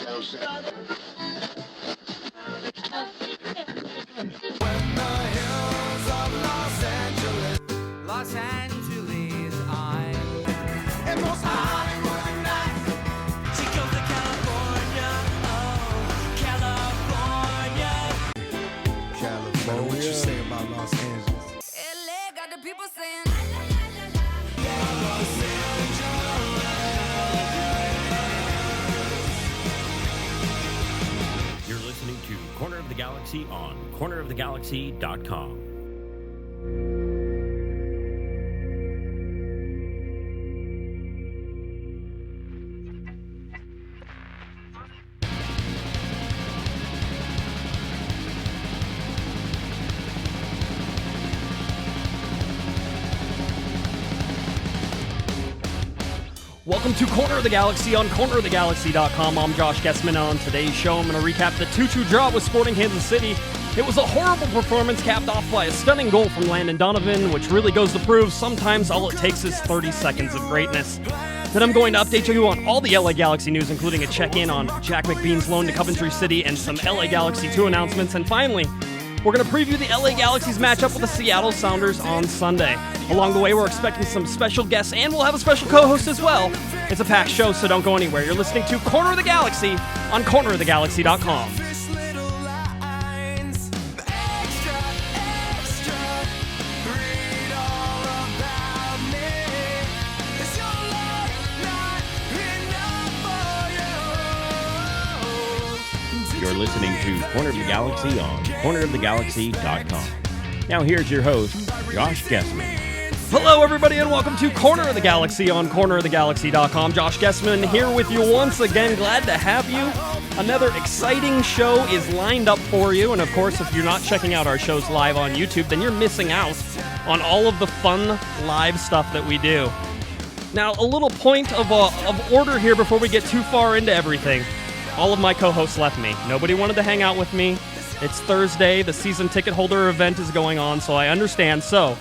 Los Angeles, I'm and most Hollywood nights. She goes to California, oh, California. What you say about Los Angeles? LA got the people saying. You're listening to Corner of the Galaxy on cornerofthegalaxy.com. Welcome to Corner of the Galaxy on cornerofthegalaxy.com. I'm Josh Guesman. On today's show, I'm going to recap the 2-2 draw with Sporting Kansas City. It was a horrible performance capped off by a stunning goal from Landon Donovan, which really goes to prove sometimes all it takes is 30 seconds of greatness. Then I'm going to update you on all the LA Galaxy news, including a check-in on Jack McBean's loan to Coventry City and some LA Galaxy 2 announcements. And finally, we're going to preview the LA Galaxy's matchup with the Seattle Sounders on Sunday. Along the way, we're expecting some special guests, and we'll have a special co-host as well. It's a packed show, so don't go anywhere. You're listening to Corner of the Galaxy on cornerofthegalaxy.com. You're listening to Corner of the Galaxy on cornerofthegalaxy.com. Now here's your host, Josh Guesman. Hello, everybody, and welcome to Corner of the Galaxy on cornerofthegalaxy.com. Josh Guesman here with you once again. Glad to have you. Another exciting show is lined up for you, and of course, if you're not checking out our shows live on YouTube, then you're missing out on all of the fun live stuff that we do. Now, a little point of order here before we get too far into everything. All of my co-hosts left me. Nobody wanted to hang out with me. It's Thursday. The season ticket holder event is going on, so I understand. So,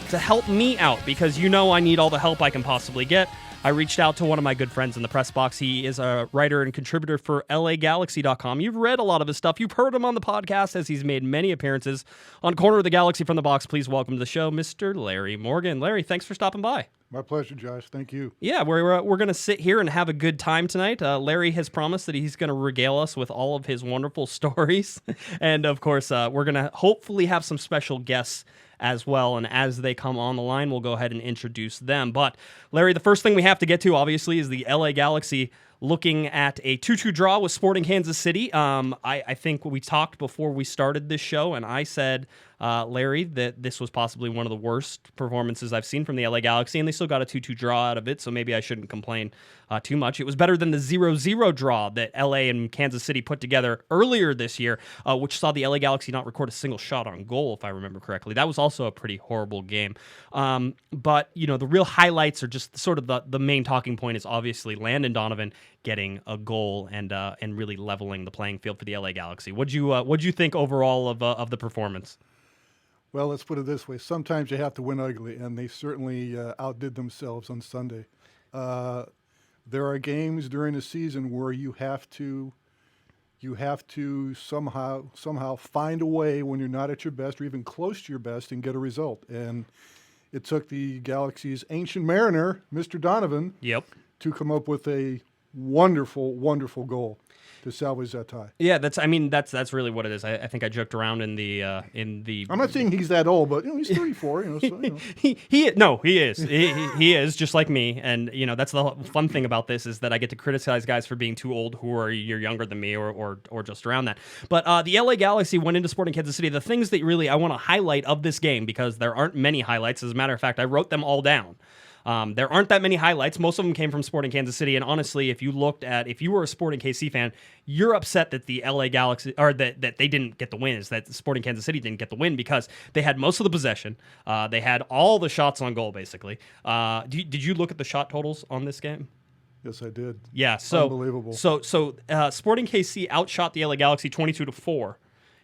to help me out, because you know I need all the help I can possibly get, I reached out to one of my good friends in the press box. He is a writer and contributor for LAGalaxy.com. You've read a lot of his stuff. You've heard him on the podcast as he's made many appearances on Corner of the Galaxy from the box. Please welcome to the show, Mr. Larry Morgan. Larry, thanks for stopping by. My pleasure, Josh. Thank you. Yeah, we're going to sit here and have a good time tonight. Larry has promised that he's going to regale us with all of his wonderful stories. And, of course, we're going to hopefully have some special guests as well. And as they come on the line, we'll go ahead and introduce them. But, Larry, the first thing we have to get to, obviously, is the LA Galaxy looking at a 2-2 draw with Sporting Kansas City. I think we talked before we started this show, and I said, Larry, that this was possibly one of the worst performances I've seen from the LA Galaxy, and they still got a 2-2 draw out of it, so maybe I shouldn't complain too much. It was better than the 0-0 draw that LA and Kansas City put together earlier this year, which saw the LA Galaxy not record a single shot on goal, if I remember correctly. That was also a pretty horrible game. But, you know, the real highlights are just sort of the main talking point is obviously Landon Donovan getting a goal and really leveling the playing field for the LA Galaxy. What'd you think overall of the performance? Well, let's put it this way. Sometimes you have to win ugly, and they certainly outdid themselves on Sunday. There are games during the season where you have to somehow find a way when you're not at your best or even close to your best and get a result. And it took the Galaxy's ancient mariner, Mr. Donovan, to come up with a wonderful, wonderful goal to salvage that tie. Yeah, that's really what it is. I think I joked around in the. I'm not saying he's that old, but he's 34. He is. He is just like me, and that's the fun thing about this is that I get to criticize guys for being too old who are a year younger than me or just around that. But the LA Galaxy went into Sporting Kansas City. The things that really I want to highlight of this game, because there aren't many highlights. As a matter of fact, I wrote them all down. There aren't that many highlights. Most of them came from Sporting Kansas City. And honestly, if you were a Sporting KC fan, you're upset that the LA Galaxy, or that they didn't get the win, is that Sporting Kansas City didn't get the win because they had most of the possession. They had all the shots on goal, basically. Did you look at the shot totals on this game? Yes, I did. Yeah, so unbelievable. So Sporting KC outshot the LA Galaxy 22-4.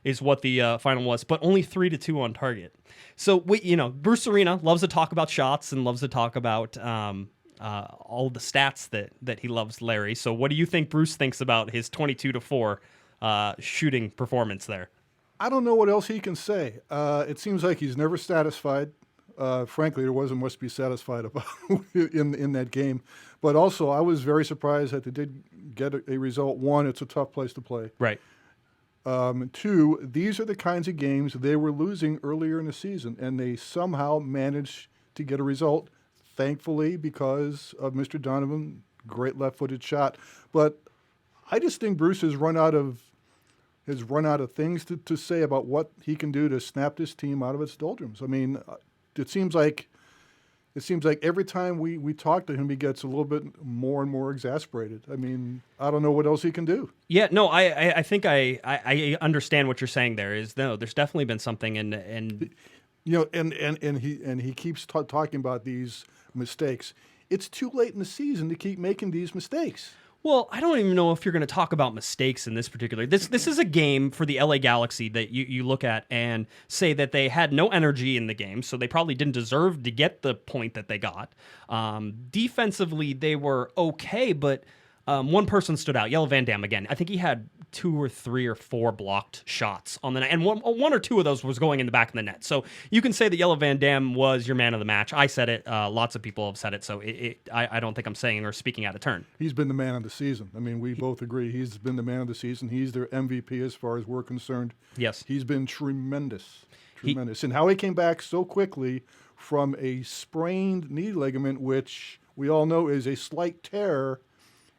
Is what the final was, but only 3-2 on target. So Bruce Arena loves to talk about shots and loves to talk about all the stats that he loves, Larry. So what do you think Bruce thinks about his 22-4 shooting performance there? I don't know what else he can say. It seems like he's never satisfied. Frankly, there wasn't much to be satisfied about in that game. But also, I was very surprised that they did get a result. One, it's a tough place to play. Right. Two, these are the kinds of games they were losing earlier in the season, and they somehow managed to get a result, thankfully, because of Mr. Dunivant, great left-footed shot. But I just think Bruce has run out of things to say about what he can do to snap this team out of its doldrums. I mean, it seems like every time we talk to him, he gets a little bit more and more exasperated. I mean, I don't know what else he can do. Yeah, no, I think I understand what you're saying. There's definitely been something, and he keeps talking about these mistakes. It's too late in the season to keep making these mistakes. Well, I don't even know if you're going to talk about mistakes in this particular. This is a game for the LA Galaxy that you look at and say that they had no energy in the game, so they probably didn't deserve to get the point that they got. Defensively, they were okay, but one person stood out, Yellow Van Dam again. I think he had 2 or 3 or 4 blocked shots on the net, and one or two of those was going in the back of the net. So you can say that Yellow Van Dam was your man of the match. I said it. Lots of people have said it, so I don't think I'm saying or speaking out of turn. He's been the man of the season. I mean, we both agree he's been the man of the season. He's their MVP as far as we're concerned. Yes. He's been tremendous. And how he came back so quickly from a sprained knee ligament, which we all know is a slight tear,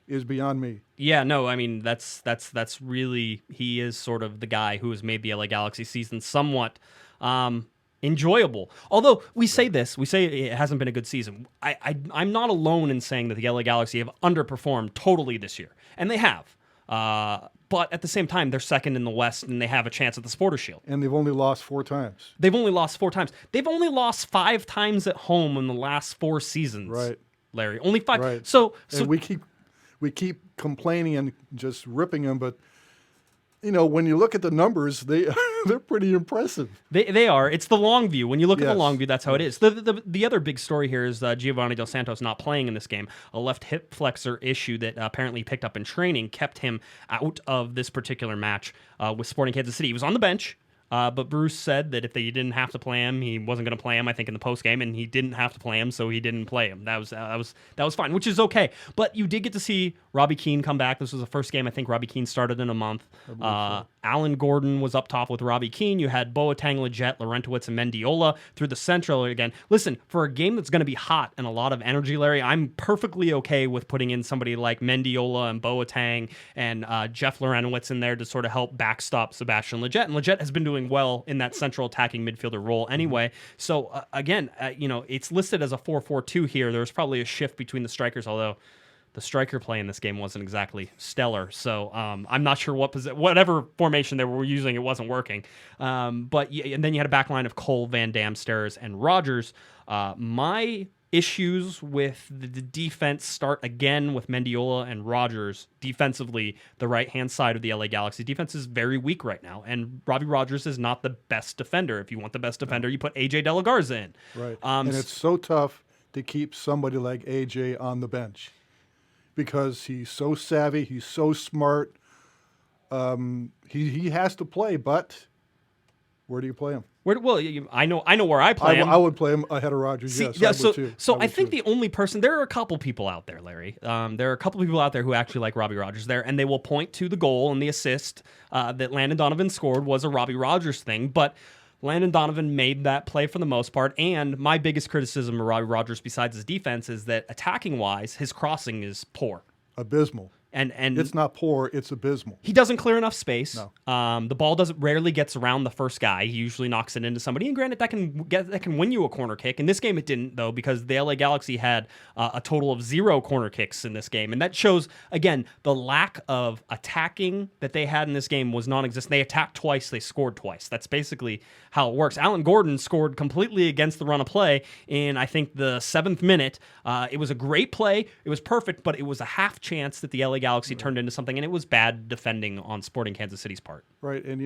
is beyond me. Yeah, no, I mean, that's really, he is sort of the guy who has made the LA Galaxy season somewhat enjoyable. Although we say it hasn't been a good season. I'm not alone in saying that the LA Galaxy have underperformed totally this year, and they have. But at the same time, they're second in the West, and they have a chance at the Supporters' Shield. And they've only lost 4 times. They've only lost 5 times at home in the last 4 seasons. Right, Larry, only 5. Right. So and we keep complaining and just ripping them, but when you look at the numbers, they're pretty impressive. They are. It's the long view. When you look at the Yes. long view, that's how it is. The other big story here is Giovanni Dos Santos not playing in this game. A left hip flexor issue that apparently picked up in training kept him out of this particular match with Sporting Kansas City. He was on the bench. But Bruce said that if they didn't have to play him, he wasn't going to play him, I think, in the postgame, and he didn't have to play him, so he didn't play him. That was fine, which is okay. But you did get to see Robbie Keane come back. This was the first game I think Robbie Keane started in a month. Alan Gordon was up top with Robbie Keane. You had Boateng, Leggett, Laurentowicz, and Mendiola through the central again. Listen, for a game that's going to be hot and a lot of energy, Larry, I'm perfectly okay with putting in somebody like Mendiola and Boateng and Jeff Laurentowicz in there to sort of help backstop Sebastian Leggett. And Leggett has been doing well in that central attacking midfielder role anyway. So again, it's listed as a 4-4-2 here. There's probably a shift between the strikers, although the striker play in this game wasn't exactly stellar. So I'm not sure whatever formation they were using, it wasn't working. And then you had a back line of Cole, Van Dam, Stairs, and Rogers. My issues with the defense start again with Mendiola and Rogers. Defensively, the right-hand side of the LA Galaxy defense is very weak right now, and Robbie Rogers is not the best defender. If you want the best defender, you put AJ De La Garza in. Right, and it's so tough to keep somebody like AJ on the bench because he's so savvy, he's so smart. He has to play, but where do you play him? I know where I play him. I would play him ahead of Rogers. See, yes, so I think the only person, there are a couple people out there, Larry. There are a couple people out there who actually like Robbie Rogers there, and they will point to the goal and the assist that Landon Donovan scored was a Robbie Rogers thing, but Landon Donovan made that play for the most part, and my biggest criticism of Robbie Rogers besides his defense is that attacking-wise, his crossing is poor. Abysmal. And it's not poor, it's abysmal. He doesn't clear enough space. No. The ball rarely gets around the first guy. He usually knocks it into somebody. And granted, that can win you a corner kick. In this game, it didn't, though, because the LA Galaxy had a total of 0 corner kicks in this game. And that shows, again, the lack of attacking that they had in this game was non-existent. They attacked twice, they scored twice. That's basically how it works. Alan Gordon scored completely against the run of play in, I think, the 7th minute. It was a great play. It was perfect, but it was a half chance that the LA Galaxy turned into something, and it was bad defending on Sporting Kansas City's part. Right, and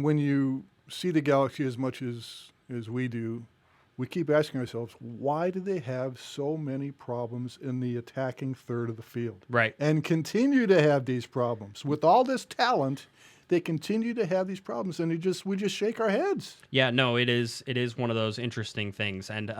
when you see the Galaxy as much as we do, we keep asking ourselves, why do they have so many problems in the attacking third of the field? Right. And continue to have these problems. With all this talent, they continue to have these problems, and we just shake our heads. Yeah, no, it is one of those interesting things. And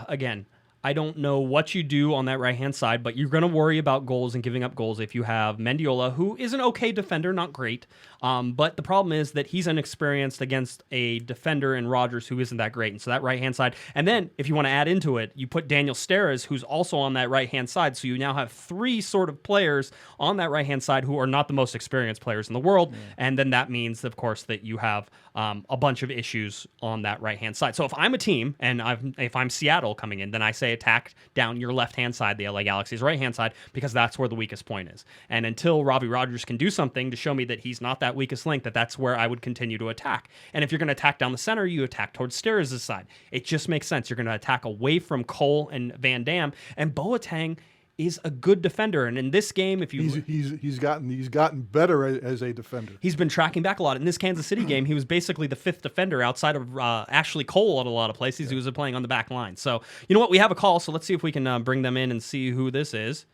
again, I don't know what you do on that right-hand side, but you're going to worry about goals and giving up goals if you have Mendiola, who is an okay defender, not great. But the problem is that he's inexperienced against a defender in Rogers who isn't that great. And so that right-hand side. And then if you want to add into it, you put Daniel Steres, who's also on that right-hand side. So you now have three sort of players on that right-hand side who are not the most experienced players in the world. Yeah. And then that means, of course, that you have a bunch of issues on that right-hand side. So if I'm a team and if I'm Seattle coming in, then I say attack down your left-hand side, the LA Galaxy's right-hand side, because that's where the weakest point is. And until Robbie Rogers can do something to show me that he's not that weakest link, that's where I would continue to attack. And if you're going to attack down the center, you attack towards Steres' side. It just makes sense. You're going to attack away from Cole and Van Dam, and Boateng is a good defender, and in this game, if you he's gotten better as a defender. He's been tracking back a lot. In this Kansas City game, he was basically the fifth defender outside of Ashley Cole at a lot of places. Yeah. He was playing on the back line. So you know what? We have a call, so let's see if we can bring them in and see who this is.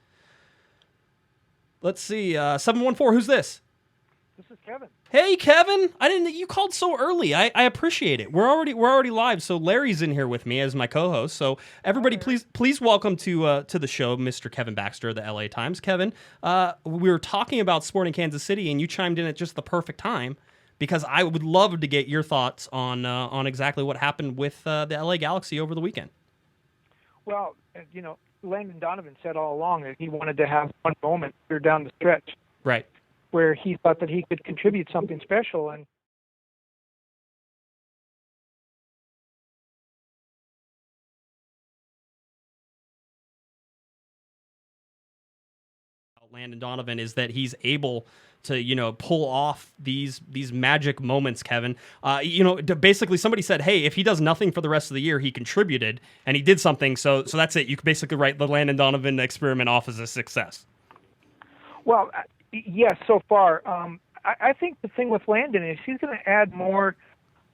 Let's see, 714. Who's this? This is Kevin. Hey, Kevin! You called so early. I appreciate it. We're already live. So Larry's in here with me as my co-host. So everybody, please welcome to the show, Mr. Kevin Baxter of the LA Times. Kevin, we were talking about sport in Kansas City, and you chimed in at just the perfect time because I would love to get your thoughts on exactly what happened with the LA Galaxy over the weekend. Well, Landon Donovan said all along that he wanted to have one moment here down the stretch. Right. Where he thought that he could contribute something special. And Landon Donovan is that he's able to, pull off these magic moments, Kevin. Basically somebody said, hey, if he does nothing for the rest of the year, he contributed and he did something. So that's it. You can basically write the Landon Donovan experiment off as a success. Well, yes, so far. I think the thing with Landon is he's going to add more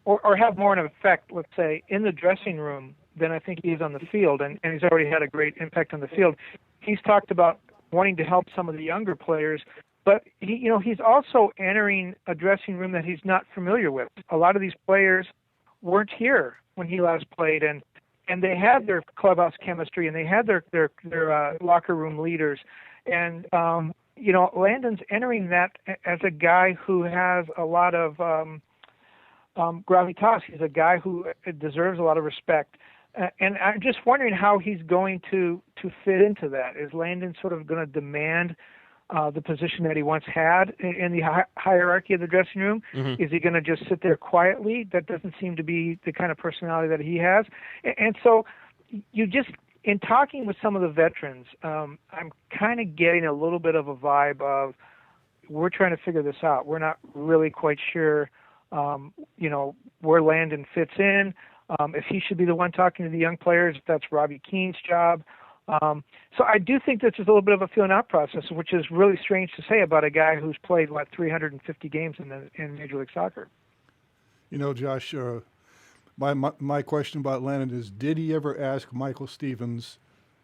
or have more of an effect, let's say, in the dressing room than I think he is on the field, and he's already had a great impact on the field. He's talked about wanting to help some of the younger players, but he's also entering a dressing room that he's not familiar with. A lot of these players weren't here when he last played, and they had their clubhouse chemistry, and they had their locker room leaders, and Landon's entering that as a guy who has a lot of gravitas. He's a guy who deserves a lot of respect. And I'm just wondering how he's going to fit into that. Is Landon sort of going to demand the position that he once had in the hierarchy of the dressing room? Mm-hmm. Is he going to just sit there quietly? That doesn't seem to be the kind of personality that he has. And so in talking with some of the veterans, I'm kind of getting a little bit of a vibe of we're trying to figure this out. We're not really quite sure, where Landon fits in, if he should be the one talking to the young players, if that's Robbie Keane's job. So I do think this is a little bit of a feeling out process, which is really strange to say about a guy who's played, 350 games in Major League Soccer. Josh, My question about Landon is, did he ever ask Michael Stevens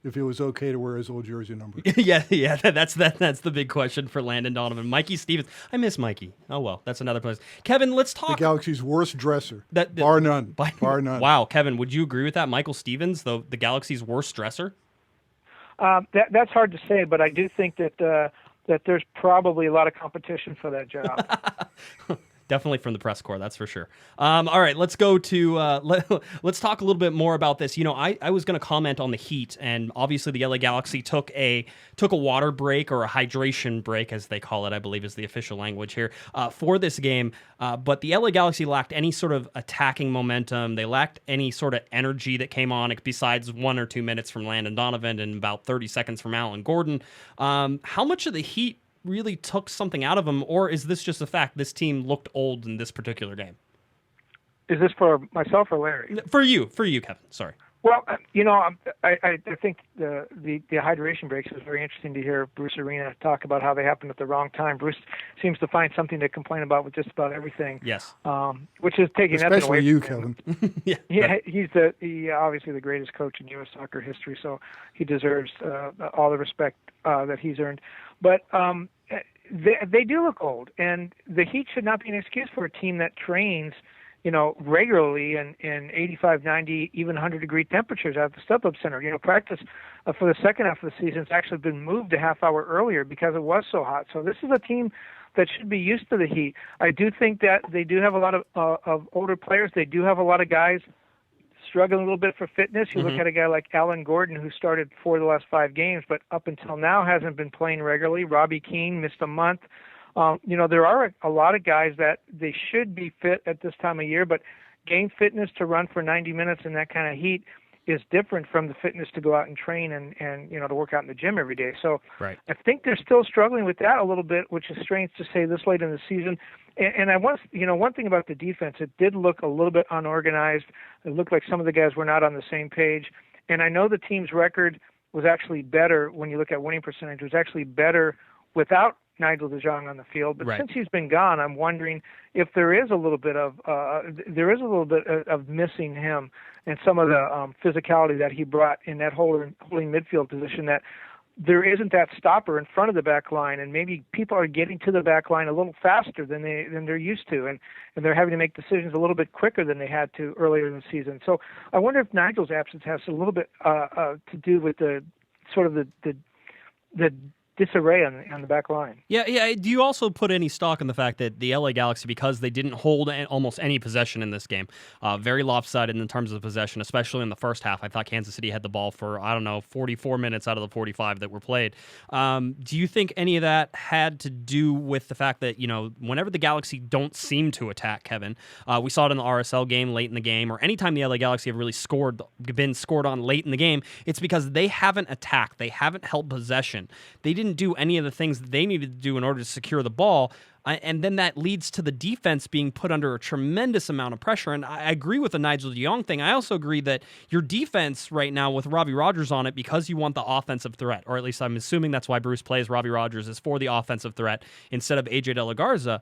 if it was okay to wear his old jersey number? yeah, that's the big question for Landon Donovan. Mikey Stevens. I miss Mikey. Oh, well, that's another place. Kevin, let's talk. The Galaxy's worst dresser, bar none. Bar none. Wow, Kevin, would you agree with that? Michael Stevens, the Galaxy's worst dresser? That's hard to say, but I do think that there's probably a lot of competition for that job. Definitely from the press corps, that's for sure. All right, let's go to let's talk a little bit more about this. I was going to comment on the Heat, and obviously the LA Galaxy took a water break, or a hydration break, as they call it, I believe is the official language here, for this game. But the LA Galaxy lacked any sort of attacking momentum. They lacked any sort of energy that came on, besides 1 or 2 minutes from Landon Donovan and about 30 seconds from Alan Gordon. How much of the Heat really took something out of them, or is this just a fact this team looked old in this particular game? Is this for myself or Larry? For you, Kevin. Sorry. Well, I think the hydration breaks was very interesting to hear Bruce Arena talk about how they happened at the wrong time. Bruce seems to find something to complain about with just about everything. Yes. Which is taking especially nothing away you, from him. Kevin. Yeah, he's obviously the greatest coach in U.S. soccer history, so he deserves all the respect that he's earned. But they do look old, and the heat should not be an excuse for a team that trains regularly in 85, 90, even 100-degree temperatures at the Step-Up Center. Practice for the second half of the season has actually been moved a half hour earlier because it was so hot. So this is a team that should be used to the heat. I do think that they do have a lot of older players. They do have a lot of guys struggling a little bit for fitness. You look at a guy like Alan Gordon, who started 4 of the last 5 games, but up until now hasn't been playing regularly. Robbie Keane missed a month. There are a lot of guys that they should be fit at this time of year, but game fitness to run for 90 minutes in that kind of heat is different from the fitness to go out and train and to work out in the gym every day. So right. I think they're still struggling with that a little bit, which is strange to say this late in the season. And I was, one thing about the defense, it did look a little bit unorganized. It looked like some of the guys were not on the same page. And I know the team's record was actually better when you look at winning percentage. It was actually better without Nigel de Jong on the field, but since he's been gone, I'm wondering if there is a little bit of missing him and some of the physicality that he brought in that holding midfield position. That there isn't that stopper in front of the back line, and maybe people are getting to the back line a little faster than they're used to, and they're having to make decisions a little bit quicker than they had to earlier in the season. So I wonder if Nigel's absence has a little bit to do with the sort of the disarray on the back line. Yeah. Do you also put any stock in the fact that the LA Galaxy, because they didn't hold almost any possession in this game, very lopsided in terms of possession, especially in the first half? I thought Kansas City had the ball for, 44 minutes out of the 45 that were played. Do you think any of that had to do with the fact that, whenever the Galaxy don't seem to attack, Kevin, we saw it in the RSL game late in the game, or anytime the LA Galaxy have really been scored on late in the game, it's because they haven't attacked. They haven't held possession. They didn't do any of the things that they needed to do in order to secure the ball. And then that leads to the defense being put under a tremendous amount of pressure. And I agree with the Nigel de Jong thing. I also agree that your defense right now with Robbie Rogers on it, because you want the offensive threat, or at least I'm assuming that's why Bruce plays Robbie Rogers, is for the offensive threat instead of AJ De La Garza.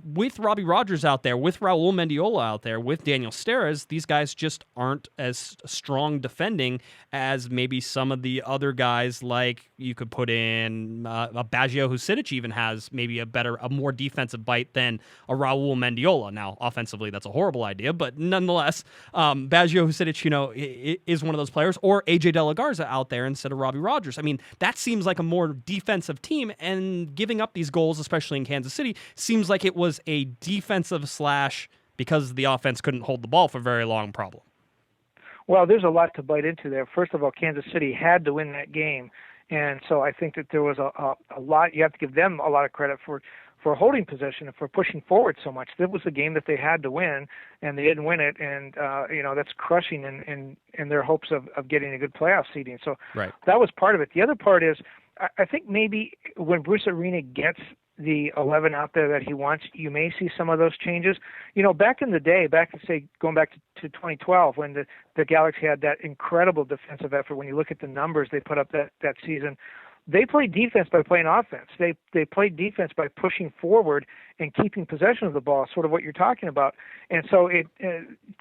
With Robbie Rogers out there, with Raul Mendiola out there, with Daniel Steres, these guys just aren't as strong defending as maybe some of the other guys, like you could put in a Baggio Husidic even has maybe a more defensive bite than a Raul Mendiola. Now, offensively, that's a horrible idea, but nonetheless, Baggio Husidic, is one of those players, or AJ De La Garza out there instead of Robbie Rogers. I mean, that seems like a more defensive team, and giving up these goals, especially in Kansas City, seems like it was a defensive / because the offense couldn't hold the ball for very long problem. Well, there's a lot to bite into there. First of all, Kansas City had to win that game, and so I think that there was a lot. You have to give them a lot of credit for holding possession and for pushing forward so much. That was a game that they had to win, and they didn't win it, and that's crushing in their hopes of getting a good playoff seeding. So that was part of it. The other part is, I think maybe when Bruce Arena gets the 11 out there that he wants, you may see some of those changes. Back in the day, going back to 2012, when the Galaxy had that incredible defensive effort, when you look at the numbers they put up that season, they played defense by playing offense. They played defense by pushing forward and keeping possession of the ball, sort of what you're talking about. And so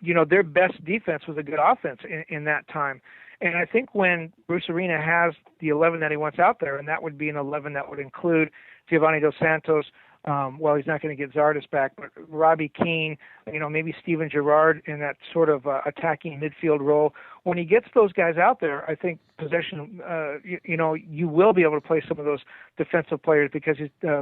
their best defense was a good offense in that time. And I think when Bruce Arena has the 11 that he wants out there, and that would be an 11 that would include Giovanni Dos Santos, he's not going to get Zardes back, but Robbie Keane, maybe Steven Gerrard in that sort of attacking midfield role. When he gets those guys out there, I think possession, you will be able to play some of those defensive players, because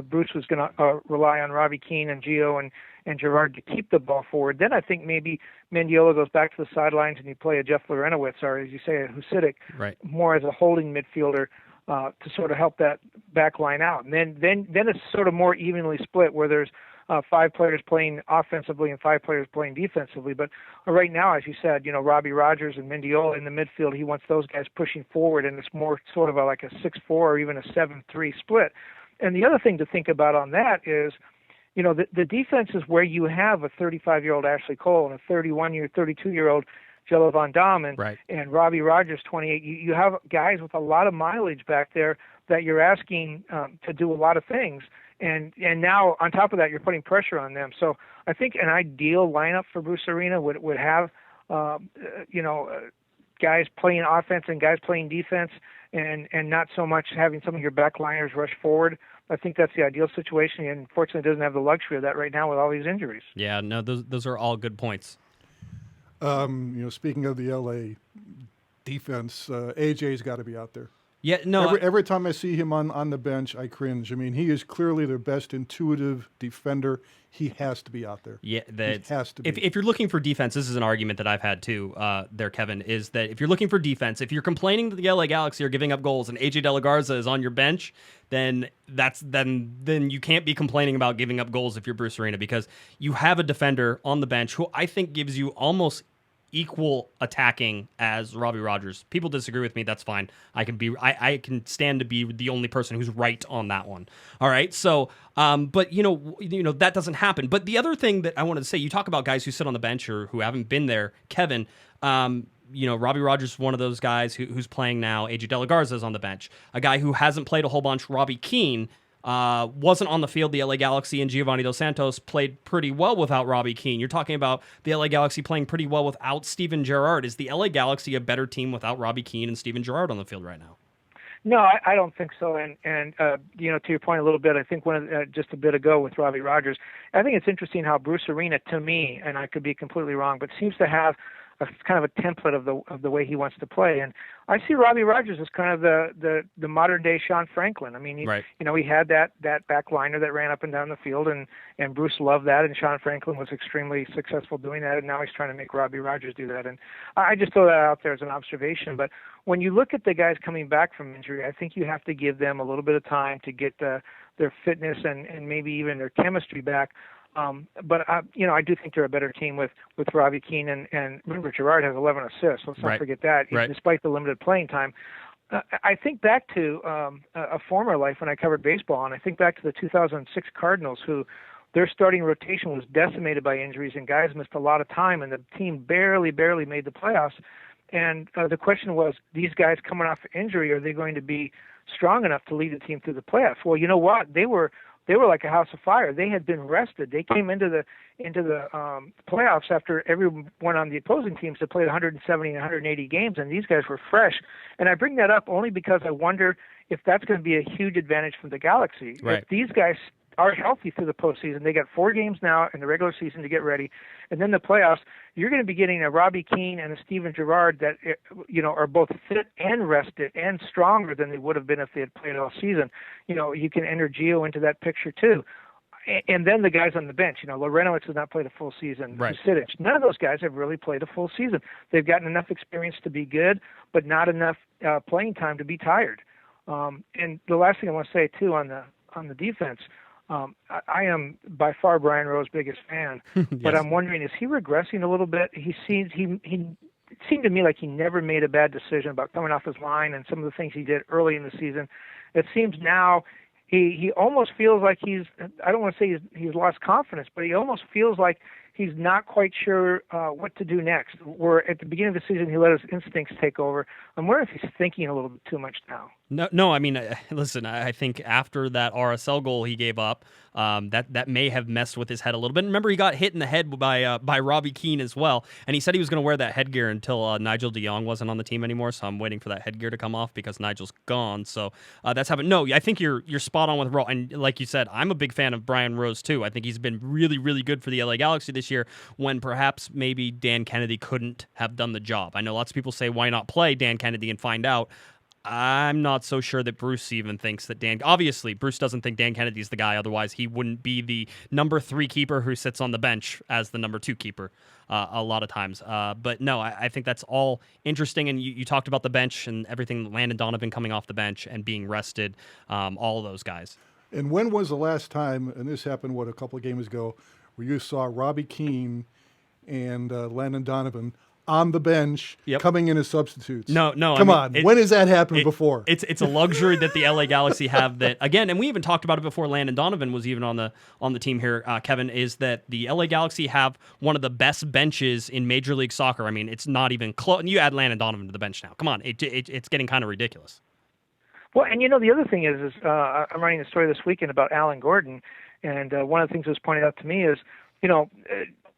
Bruce was going to rely on Robbie Keane and Gio and Gerrard to keep the ball forward. Then I think maybe Mendiola goes back to the sidelines and you play a Jeff Lorenowitz, or as you say, a Husidic, more as a holding midfielder, to sort of help that back line out. And then it's sort of more evenly split, where there's 5 players playing offensively and 5 players playing defensively. But right now, as you said, Robbie Rogers and Mendiola in the midfield, he wants those guys pushing forward, and it's more sort of like a 6-4 or even a 7-3 split. And the other thing to think about on that is, the defense is where you have a 35-year-old Ashley Cole and a 32-year-old Jello Van Dam Right. and Robbie Rogers, 28. You have guys with a lot of mileage back there that you're asking to do a lot of things. And now, on top of that, you're putting pressure on them. So I think an ideal lineup for Bruce Arena would have, guys playing offense and guys playing defense, and not so much having some of your backliners rush forward. I think that's the ideal situation, and unfortunately doesn't have the luxury of that right now with all these injuries. Yeah, no, those are all good points. Speaking of the LA defense, AJ's got to be out there. Yeah, no. Every time I see him on the bench, I cringe. I mean, he is clearly their best intuitive defender. He has to be out there. Yeah, he has to be. If you're looking for defense, this is an argument that I've had too. There, Kevin, is that if you're looking for defense, if you're complaining that the LA Galaxy are giving up goals and AJ De La Garza is on your bench, then you can't be complaining about giving up goals if you're Bruce Arena, because you have a defender on the bench who I think gives you almost equal attacking as Robbie Rogers. People disagree with me. That's fine. I can stand to be the only person who's right on that one. All right. So, but that doesn't happen. But the other thing that I wanted to say, you talk about guys who sit on the bench or who haven't been there, Kevin. Robbie Rogers is one of those guys who's playing now. AJ De La Garza is on the bench. A guy who hasn't played a whole bunch, Robbie Keane, wasn't on the field. The LA Galaxy and Giovanni Dos Santos played pretty well without Robbie Keane. You're talking about the LA Galaxy playing pretty well without Steven Gerrard. Is the LA Galaxy a better team without Robbie Keane and Steven Gerrard on the field right now? No, I don't think so. And to your point a little bit, I think just a bit ago with Robbie Rogers, I think it's interesting how Bruce Arena, to me, and I could be completely wrong, but seems to have kind of a template of the way he wants to play. And I see Robbie Rogers as kind of the modern day Sean Franklin. I mean, he had that back liner that ran up and down the field, and Bruce loved that, and Sean Franklin was extremely successful doing that, and now he's trying to make Robbie Rogers do that. And I just throw that out there as an observation. But when you look at the guys coming back from injury, I think you have to give them a little bit of time to get their fitness and maybe even their chemistry back. But I do think they're a better team with Robbie Keane, and remember, Gerrard has 11 assists. Let's not forget that, despite the limited playing time. I think back to a former life when I covered baseball, and I think back to the 2006 Cardinals, who their starting rotation was decimated by injuries, and guys missed a lot of time, and the team barely made the playoffs. And the question was, these guys coming off injury, are they going to be strong enough to lead the team through the playoffs? Well, you know what? They were like a house of fire. They had been rested. They came into the playoffs after everyone on the opposing teams had played 170 and 180 games, and these guys were fresh. And I bring that up only because I wonder if that's going to be a huge advantage for the Galaxy. Right. If these guys are healthy through the postseason, they got 4 games now in the regular season to get ready, and then the playoffs, you're going to be getting a Robbie Keane and a Steven Gerrard that are both fit and rested and stronger than they would have been if they had played all season. You can enter Gio into that picture too. And then the guys on the bench, Lorenowitz has not played a full season. Right. Vucinic, none of those guys have really played a full season. They've gotten enough experience to be good, but not enough playing time to be tired. And the last thing I want to say too on the defense, I am by far Brian Rowe's biggest fan, but I'm wondering, is he regressing a little bit? He seemed to me like he never made a bad decision about coming off his line and some of the things he did early in the season. It seems now he almost feels like I don't want to say he's lost confidence, but he almost feels like he's not quite sure what to do next. Where at the beginning of the season, he let his instincts take over. I'm wondering if he's thinking a little bit too much now. No. I mean, listen. I think after that RSL goal he gave up, that may have messed with his head a little bit. Remember, he got hit in the head by Robbie Keane as well, and he said he was going to wear that headgear until Nigel de Jong wasn't on the team anymore. So I'm waiting for that headgear to come off because Nigel's gone. So that's happened. No, I think you're spot on with Rowe, and like you said, I'm a big fan of Brian Rose too. I think he's been really, really good for the LA Galaxy this year, when perhaps maybe Dan Kennedy couldn't have done the job. I know lots of people say, why not play Dan Kennedy and find out? I'm not so sure that Bruce even thinks that obviously Bruce doesn't think Dan Kennedy's the guy, otherwise he wouldn't be the number 3 keeper who sits on the bench as the number 2 keeper a lot of times. But no, I think that's all interesting, and you talked about the bench and everything, Landon Donovan coming off the bench and being rested, all of those guys. And when was the last time, and this happened, a couple of games ago, where you saw Robbie Keane and Landon Donovan on the bench coming in as substitutes. No. Come on. When has that happened before? It's a luxury that the LA Galaxy have that, again, and we even talked about it before Landon Donovan was even on the team here, Kevin, is that the LA Galaxy have one of the best benches in Major League Soccer. I mean, it's not even close. And you add Landon Donovan to the bench now. Come on. It's getting kind of ridiculous. Well, and the other thing is I'm writing a story this weekend about Alan Gordon, and one of the things that was pointed out to me is,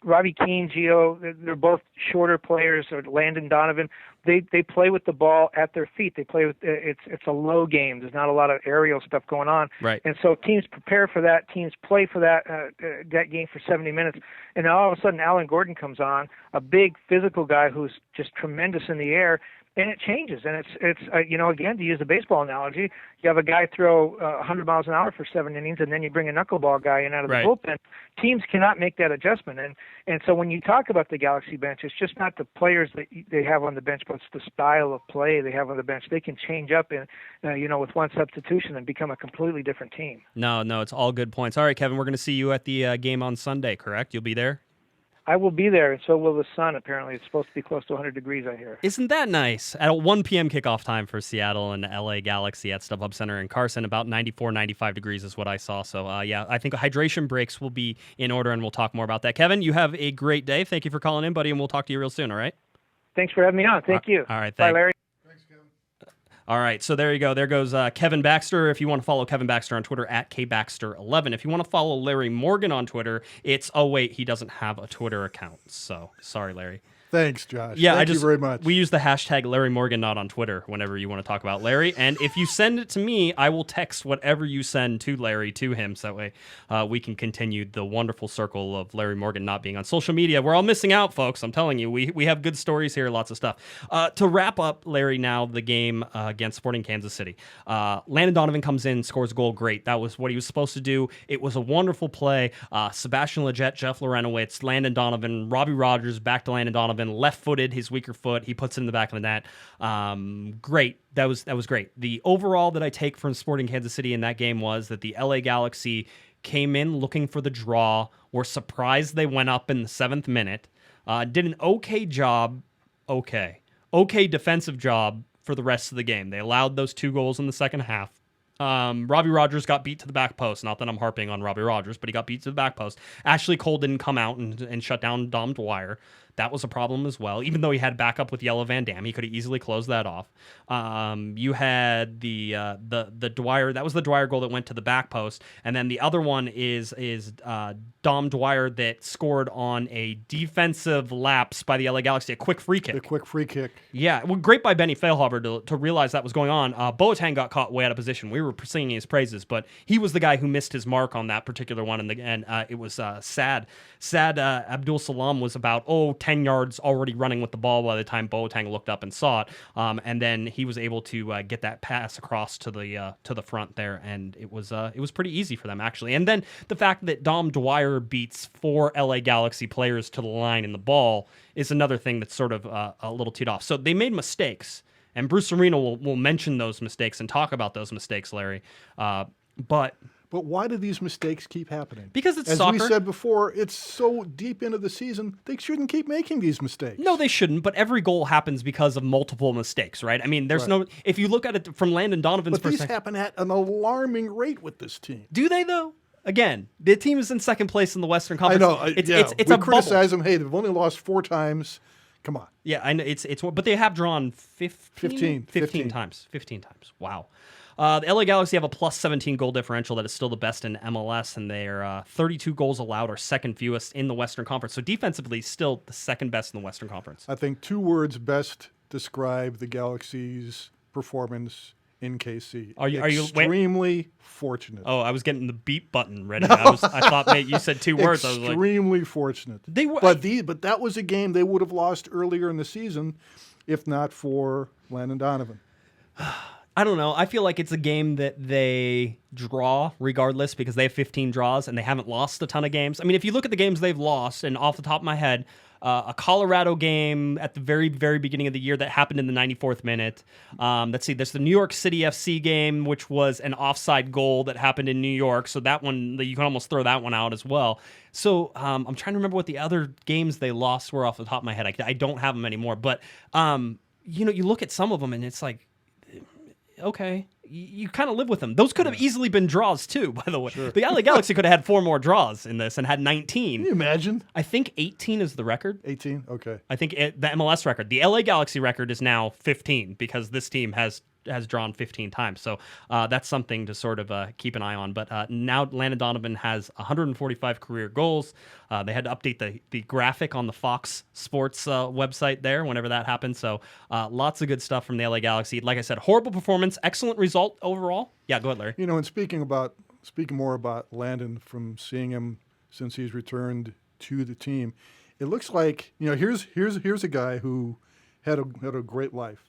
Robbie Keane, Gio, they're both shorter players, or Landon Donovan. They play with the ball at their feet. They play with it's a low game. There's not a lot of aerial stuff going on. Right. And so teams prepare for that. Teams play for that game for 70 minutes. And now all of a sudden Alan Gordon comes on, a big physical guy who's just tremendous in the air. And it changes, and it's again, to use the baseball analogy, you have a guy throw 100 miles an hour for 7 innings, and then you bring a knuckleball guy in out of the bullpen. Teams cannot make that adjustment, and so when you talk about the Galaxy bench, it's just not the players that they have on the bench, but it's the style of play they have on the bench. They can change up in, with one substitution and become a completely different team. No, it's all good points. All right, Kevin, we're going to see you at the game on Sunday, correct? You'll be there? I will be there, and so will the sun, apparently. It's supposed to be close to 100 degrees, I hear. Isn't that nice? At a 1 p.m. kickoff time for Seattle and LA Galaxy at StubHub Center in Carson, about 94, 95 degrees is what I saw. So, I think hydration breaks will be in order, and we'll talk more about that. Kevin, you have a great day. Thank you for calling in, buddy, and we'll talk to you real soon, all right? Thanks for having me on. Thank you. All right, Bye, Larry. All right, so there you go. There goes Kevin Baxter. If you want to follow Kevin Baxter on Twitter, at KBaxter11. If you want to follow Larry Morgan on Twitter, it's, he doesn't have a Twitter account. So, sorry, Larry. Thanks, Josh. Yeah, Thank you very much. We use the hashtag Larry Morgan not on Twitter whenever you want to talk about Larry. And if you send it to me, I will text whatever you send to Larry to him. So that way we can continue the wonderful circle of Larry Morgan not being on social media. We're all missing out, folks. I'm telling you, we have good stories here, lots of stuff. To wrap up, Larry, now the game against Sporting Kansas City. Landon Donovan comes in, scores a goal. Great. That was what he was supposed to do. It was a wonderful play. Sebastian Lletget, Jeff Lorenowitz, Landon Donovan, Robbie Rogers, back to Landon Donovan, left-footed, his weaker foot. He puts it in the back of the net. Great. That was great. The overall that I take from Sporting Kansas City in that game was that the LA Galaxy came in looking for the draw, were surprised they went up in the 7th minute, did an okay job, okay defensive job for the rest of the game. They allowed those 2 goals in the second half. Robbie Rogers got beat to the back post. Not that I'm harping on Robbie Rogers, but he got beat to the back post. Ashley Cole didn't come out and shut down Dom Dwyer. That was a problem as well. Even though he had backup with Yellow Van Dam, he could have easily closed that off. You had the Dwyer. That was the Dwyer goal that went to the back post, and then the other one is Dom Dwyer that scored on a defensive lapse by the LA Galaxy, a quick free kick. The quick free kick. Yeah, well, great by Benny Feilhaber to realize that was going on. Boateng got caught way out of position. We were singing his praises, but he was the guy who missed his mark on that particular one, and it was sad. Abdul Salam was about 10 yards already running with the ball by the time Boateng looked up and saw it, and then he was able to get that pass across to the front there, and it was pretty easy for them actually. And then the fact that Dom Dwyer beats 4 LA Galaxy players to the line in the ball is another thing that's sort of a little teed off. So they made mistakes, and Bruce Arena will mention those mistakes and talk about those mistakes, Larry. But why do these mistakes keep happening? Because it's As soccer. we said before, it's so deep into the season, they shouldn't keep making these mistakes. No, they shouldn't, but every goal happens because of multiple mistakes, right? I mean, there's no... If you look at it from Landon Donovan's perspective... But these happen at an alarming rate with this team. Do they, though? Again, the team is in second place in the Western Conference. I know. It's we a criticize them. Hey, they've only lost 4 times. Come on. Yeah, I know. But they have drawn 15 times. 15 times. Wow. The LA Galaxy have a plus 17 goal differential that is still the best in MLS, and their 32 goals allowed are second fewest in the Western Conference. So defensively, still the second best in the Western Conference. I think 2 words best describe the Galaxy's performance in KC. Are you extremely fortunate? Oh, I was getting the beep button ready. I thought, mate, you said 2 words. I was like, extremely fortunate. They were, but that was a game they would have lost earlier in the season if not for Landon Donovan. I don't know. I feel like it's a game that they draw regardless because they have 15 draws and they haven't lost a ton of games. I mean, if you look at the games they've lost, and off the top of my head, a Colorado game at the very, very beginning of the year that happened in the 94th minute. Let's see, there's the New York City FC game, which was an offside goal that happened in New York. So that one, you can almost throw that one out as well. So I'm trying to remember what the other games they lost were off the top of my head. I don't have them anymore. But, you look at some of them and it's like, okay, you kind of live with them. Those could have easily been draws too, by the way. Sure. The LA Galaxy could have had 4 more draws in this and had 19. Can you imagine? I think 18 is the record. 18? Okay. I think the MLS record. The LA Galaxy record is now 15 because this team has drawn 15 times. So that's something to sort of keep an eye on. But now Landon Donovan has 145 career goals. They had to update the graphic on the Fox Sports website there whenever that happened. So lots of good stuff from the LA Galaxy. Like I said, horrible performance, excellent result overall. Yeah, go ahead, Larry. And speaking more about Landon from seeing him since he's returned to the team, it looks like, here's a guy who had a great life.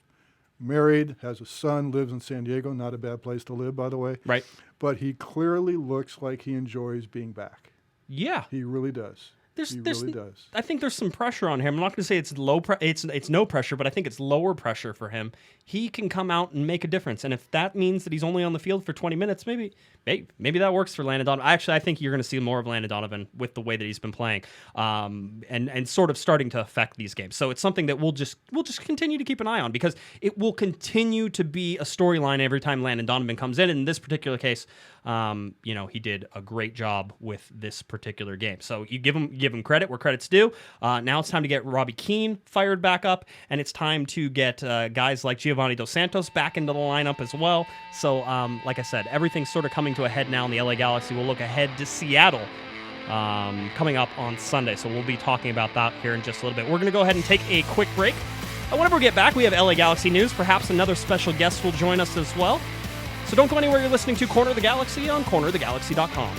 Married, has a son, lives in San Diego. Not a bad place to live, by the way. Right. But he clearly looks like he enjoys being back. Yeah. He really does. He really does. I think there's some pressure on him. I'm not going to say it's it's no pressure, but I think it's lower pressure for him. He can come out and make a difference, and if that means that he's only on the field for 20 minutes, maybe that works for Landon Donovan. I think you're going to see more of Landon Donovan with the way that he's been playing, and sort of starting to affect these games. So it's something that we'll just continue to keep an eye on because it will continue to be a storyline every time Landon Donovan comes in. And in this particular case, he did a great job with this particular game. So you give him credit where credit's due. Now it's time to get Robbie Keane fired back up, and it's time to get guys like Giovanni Dos Santos back into the lineup as well. So, like I said, everything's sort of coming to a head now in the LA Galaxy. We'll look ahead to Seattle coming up on Sunday. So we'll be talking about that here in just a little bit. We're going to go ahead and take a quick break. Whenever we get back, we have LA Galaxy news. Perhaps another special guest will join us as well. So don't go anywhere. You're listening to Corner of the Galaxy on cornerofthegalaxy.com.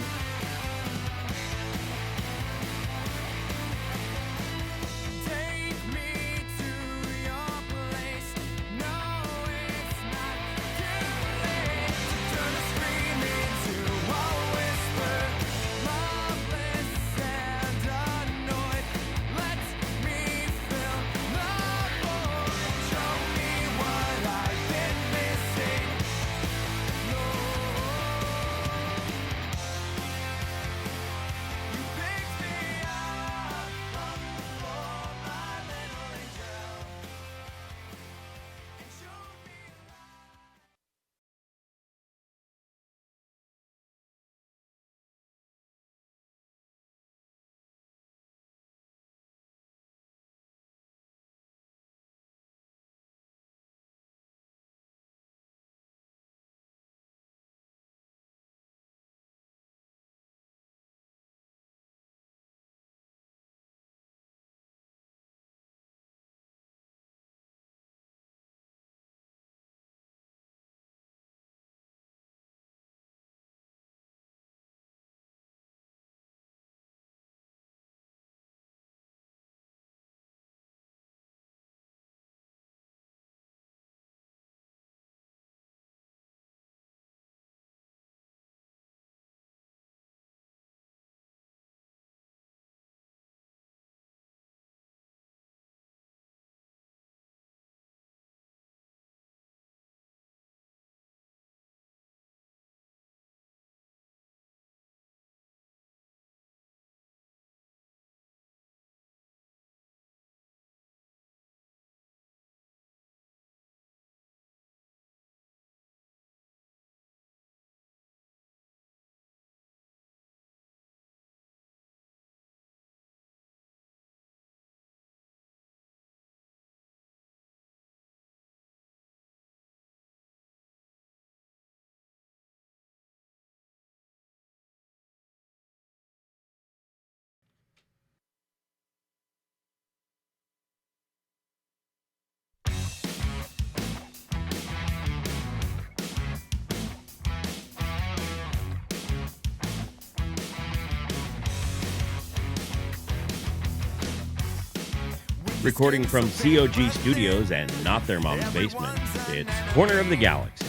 Recording from CoG Studios and not their mom's basement, it's Corner of the Galaxy.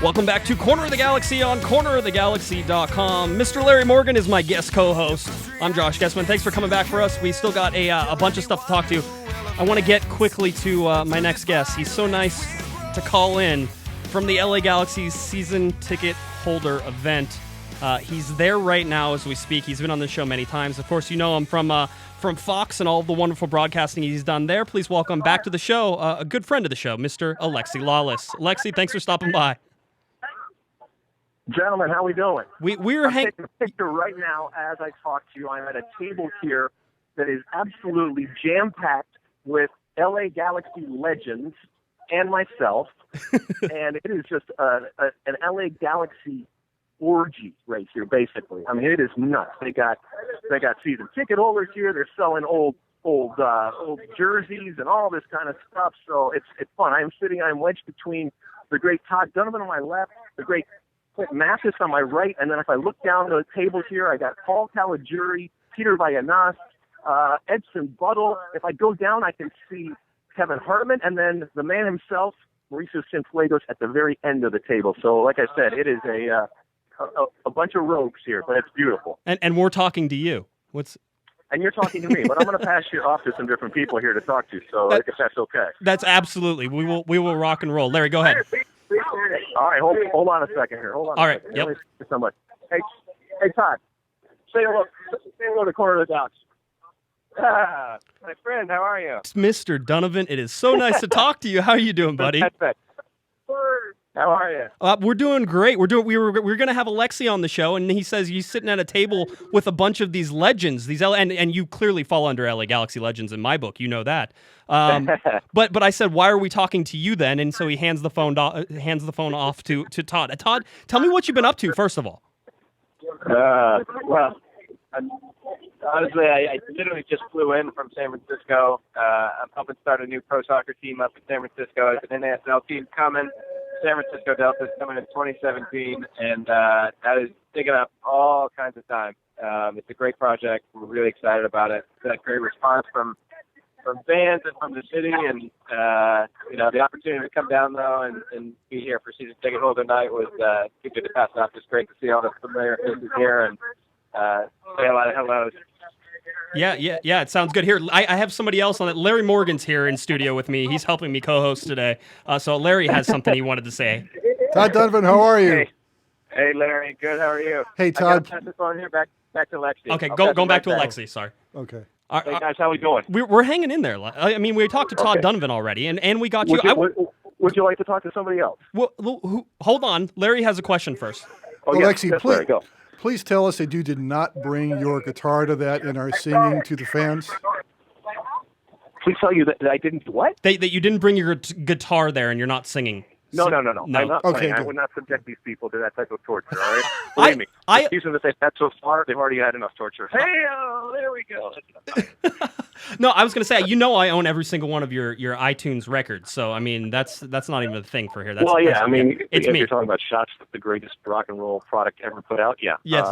Welcome back to Corner of the Galaxy on cornerofthegalaxy.com. Mr. Larry Morgan is my guest co-host. I'm Josh Guesman. Thanks for coming back for us. We still got a bunch of stuff to talk to. I want to get quickly to my next guest. He's so nice to call in from the LA Galaxy's season ticket holder event. He's there right now as we speak. He's been on the show many times. Of course, you know him from Fox and all of the wonderful broadcasting he's done there. Please welcome back to the show a good friend of the show, Mr. Alexi Lalas. Alexi, thanks for stopping by. Gentlemen, how we doing? We're taking a picture right now as I talk to you. I'm at a table here that is absolutely jam-packed with LA Galaxy legends and myself, and it is just an LA Galaxy orgy right here, basically. I mean, it is nuts. They got season ticket holders here. They're selling old jerseys and all this kind of stuff. So it's fun. I'm wedged between the great Todd Dunivant on my left, the great Clint Mathis on my right, and then if I look down the tables here, I got Paul Caligiuri, Peter Vallanas, Edson Buttle. If I go down, I can see Kevin Hartman, and then the man himself, Mauricio Cienfuegos, at the very end of the table. So, like I said, it is a bunch of rogues here, but it's beautiful. And we're talking to you. And you're talking to me, but I'm going to pass you off to some different people here to talk to. So, if that's okay. That's absolutely. We will rock and roll. Larry, go ahead. All right, hold on a second here. Hold on. All right. Second. Yep. Thank you so much. Hey, Todd. Say hello to Corner of the Galaxy. My friend, how are you? It's Mr. Dunivant. It is so nice to talk to you. How are you doing, buddy? How are you? We're doing great. We were going to have Alexi on the show, and he says you're sitting at a table with a bunch of these legends, and you clearly fall under LA Galaxy Legends in my book. You know that. But I said, why are we talking to you then? And so he hands the phone off to Todd. Todd, tell me what you've been up to first of all. Well, honestly, I literally just flew in from San Francisco. I'm helping start a new pro soccer team up in San Francisco. It's an NASL team coming. San Francisco Delta is coming in 2017, and that is taking up all kinds of time. It's a great project. We're really excited about it. It's got a great response from fans and from the city, and the opportunity to come down though and be here for season ticket holder night was too good to pass up. It's great to see all the familiar faces here and say a lot of hellos. Yeah. It sounds good. Here, I have somebody else on it. Larry Morgan's here in studio with me. He's helping me co-host today. So Larry has something he wanted to say. Todd Dunivant, how are you? Hey, Larry. Good. How are you? Hey, Todd. Pass this on here back to Alexi. Okay, going back to Alexi. Sorry. Okay. Hey guys, how we doing? We're hanging in there. I mean, we talked to Todd Dunivant already, and we got you. Would you like to talk to somebody else? Well, hold on. Larry has a question first. Oh, Alexi, yes, please. Larry, go. Please tell us that you did not bring your guitar to that and are singing to the fans. Please tell you that I didn't do what? That you didn't bring your guitar there and you're not singing. No. I'm not Okay, playing. I good. would not subject these people to that type of torture, all right? Believe me. Excuse them if they got so far, they've already had enough torture. Hey, there we go. No, I was going to say, I own every single one of your iTunes records. So, I mean, that's not even a thing for here. It's me. You're talking about Shots, the greatest rock and roll product ever put out. Yeah. Yes.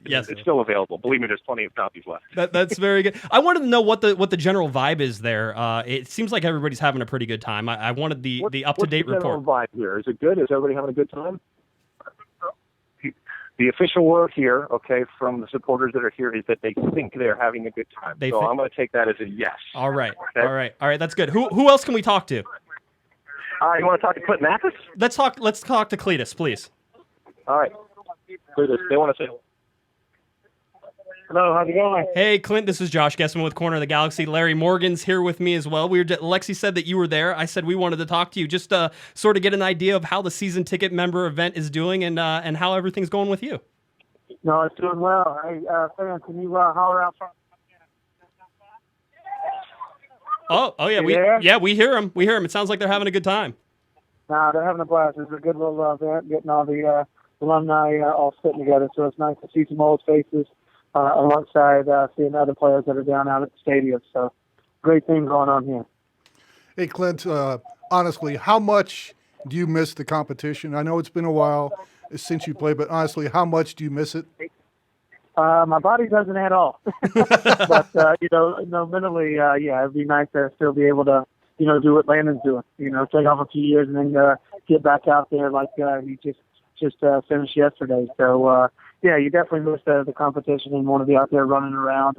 Yes. It's still available. Believe me, there's plenty of copies left. That's very good. I wanted to know what the general vibe is there. It seems like everybody's having a pretty good time. I wanted the up-to-date what's the report. general vibe here? Is it good? Is everybody having a good time? The official word here, okay, from the supporters that are here is that they think they're having a good time. I'm going to take that as a yes. All right. Okay? All right. That's good. Who else can we talk to? You want to talk to Clint Mathis? Let's talk to Cletus, please. All right. Cletus, they want to say hello. How's it going? Hey, Clint. This is Josh Guesman with Corner of the Galaxy. Larry Morgan's here with me as well. Alexi said that you were there. I said we wanted to talk to you just to sort of get an idea of how the season ticket member event is doing and how everything's going with you. No, it's doing well. Hey, fans, can you holler out front? Oh yeah, we hear them. It sounds like they're having a good time. No, they're having a blast. It's a good little event, getting all the alumni all sitting together. So it's nice to see some old faces alongside seeing other players that are down out at the stadium. So great things going on here. Hey, Clint, honestly, how much do you miss the competition? I know it's been a while since you played, but honestly, how much do you miss it? My body doesn't at all. But, mentally, it'd be nice to still be able to, do what Landon's doing. Take off a few years and then get back out there like he just finished yesterday. So yeah, you definitely miss the competition and want to be out there running around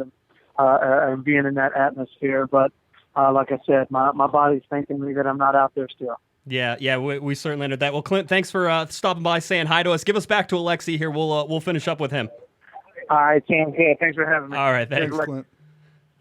and being in that atmosphere. But like I said, my body's thanking me that I'm not out there still. Yeah, we certainly entered that. Well, Clint, thanks for stopping by, saying hi to us. Give us back to Alexi here. We'll finish up with him. All right, sounds good. Thanks for having me. All right, thanks, Clint.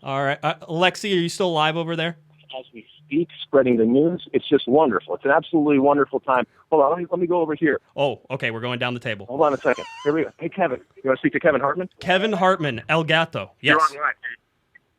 All right, Alexi, are you still live over there? As we speak, spreading the news, it's just wonderful. It's an absolutely wonderful time. Hold on, let me go over here. Oh, okay, we're going down the table. Hold on a second. Here we go. Hey, Kevin, you want to speak to Kevin Hartman? Kevin Hartman, El Gato. Yes. You're on right.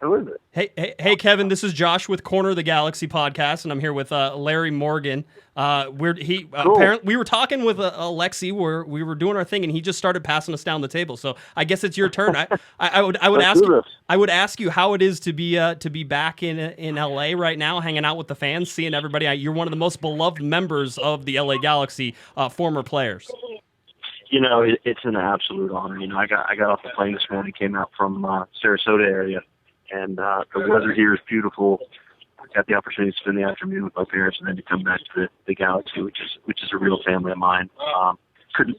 Who is it? Hey, Kevin. This is Josh with Corner of the Galaxy podcast, and I'm here with Larry Morgan. Apparently we were talking with Alexi where we were doing our thing, and he just started passing us down the table. So I guess it's your turn. I would ask you how it is to be back in LA right now, hanging out with the fans, seeing everybody. You're one of the most beloved members of the LA Galaxy, former players. You know, it's an absolute honor. You know, I got off the plane this morning, came out from Sarasota area. And the weather here is beautiful. I got the opportunity to spend the afternoon with my parents, and then to come back to the Galaxy, which is a real family of mine.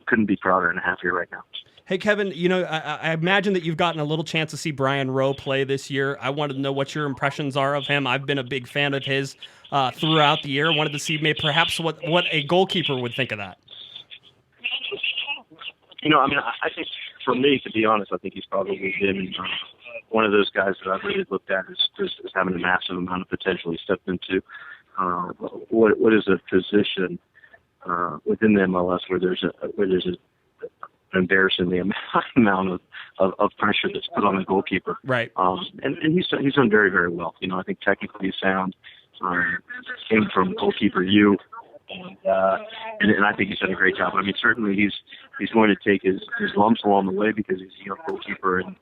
Couldn't be prouder and happier right now. Hey, Kevin, you know, I imagine that you've gotten a little chance to see Brian Rowe play this year. I wanted to know what your impressions are of him. I've been a big fan of his throughout the year. I wanted to see maybe perhaps what a goalkeeper would think of that. You know, I mean, I think for me, to be honest, I think he's probably been one of those guys that I've really looked at as having a massive amount of potential. He stepped into what is a position within the MLS where there's an embarrassingly amount of pressure that's put on the goalkeeper. Right. And he's done very, very well. You know, I think technically he's sound. Came from goalkeeper U. And I think he's done a great job. I mean, certainly he's going to take his lumps along the way because he's a young goalkeeper, and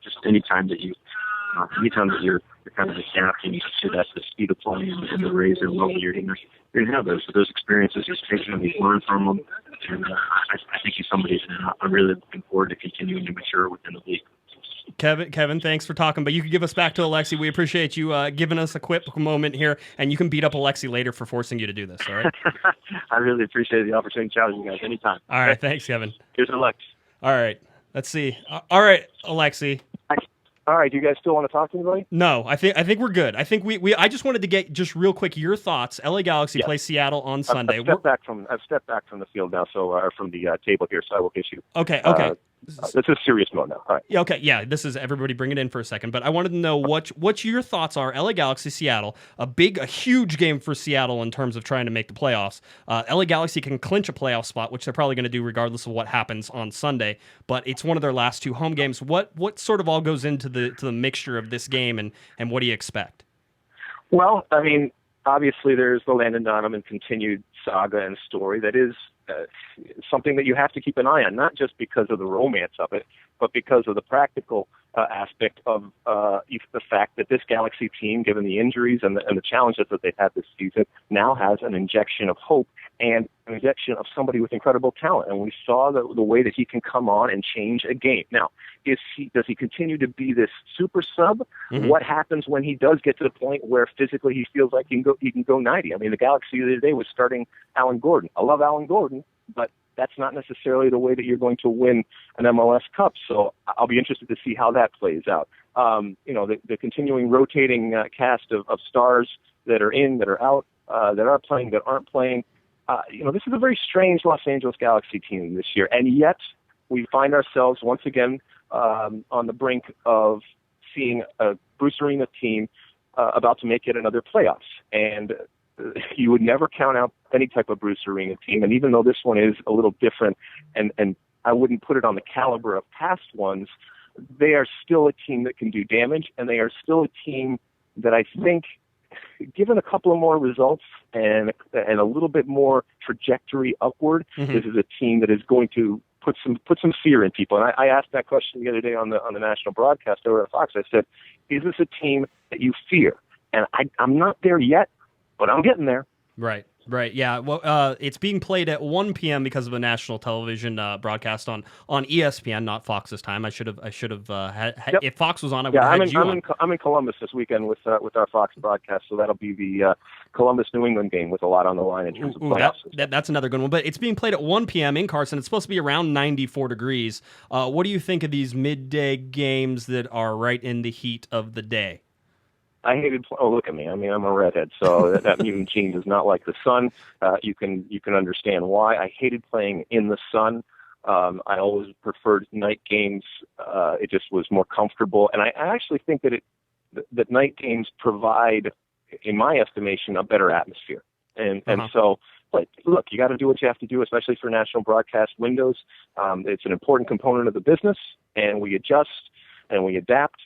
just anytime that you're kind of adapting to that the speed of play and the raise and level, you're going to have those experiences. He's taken them, he's learned from them, and I think he's somebody that I'm really looking forward to continuing to mature within the league. Kevin, thanks for talking, but you can give us back to Alexi. We appreciate you giving us a quick moment here, and you can beat up Alexi later for forcing you to do this, all right? I really appreciate the opportunity to challenge you guys anytime. All right, thanks, Kevin. Here's Alexi. All right, let's see. All right, Alexi. All right, do you guys still want to talk to anybody? No, I think we're good. I think I just wanted to get just real quick your thoughts. LA Galaxy plays Seattle on Sunday. I've stepped back from the field now, or from the table here, so I will issue. Okay. This is serious mode now. All right. Yeah, okay, yeah, this is everybody bring it in for a second, but I wanted to know what your thoughts are. LA Galaxy, Seattle, a huge game for Seattle in terms of trying to make the playoffs. LA Galaxy can clinch a playoff spot, which they're probably going to do regardless of what happens on Sunday, but it's one of their last two home games. What sort of all goes into the mixture of this game, and what do you expect? Well, I mean, obviously there's the Landon Donovan continued saga and story that is something that you have to keep an eye on, not just because of the romance of it, but because of the practical aspect of the fact that this Galaxy team, given the injuries and the challenges that they've had this season, now has an injection of hope and an injection of somebody with incredible talent. And we saw the way that he can come on and change a game. Now, does he continue to be this super sub? Mm-hmm. What happens when he does get to the point where physically he feels like he can go 90? I mean, the Galaxy the other day was starting Alan Gordon. I love Alan Gordon, but that's not necessarily the way that you're going to win an MLS Cup. So I'll be interested to see how that plays out. The continuing rotating cast of stars that are in, that are out, that are playing, that aren't playing. This is a very strange Los Angeles Galaxy team this year, and yet we find ourselves once again on the brink of seeing a Bruce Arena team about to make yet another playoffs. And you would never count out any type of Bruce Arena team. And even though this one is a little different, and I wouldn't put it on the caliber of past ones, they are still a team that can do damage, and they are still a team that I think, given a couple of more results and a little bit more trajectory upward, mm-hmm. This is a team that is going to put some fear in people. And I asked that question the other day on the national broadcast over at Fox. I said, is this a team that you fear? And I'm not there yet, but I'm getting there. Right. Right. Yeah. Well, it's being played at 1 p.m. because of a national television broadcast on ESPN, not Fox this time. I should have. Yep. If Fox was on, I would have had you on. I'm in Columbus this weekend with our Fox broadcast, so that'll be the Columbus New England game with a lot on the line in terms of playoffs. That's another good one. But it's being played at 1 p.m. in Carson. It's supposed to be around 94 degrees. What do you think of these midday games that are right in the heat of the day? I hated. Oh, look at me! I mean, I'm a redhead, so that mutant gene does not like the sun. You can understand why. I hated playing in the sun. I always preferred night games. It just was more comfortable, and I actually think that night games provide, in my estimation, a better atmosphere. And so, but look, you got to do what you have to do, especially for national broadcast windows. It's an important component of the business, and we adjust and we adapt.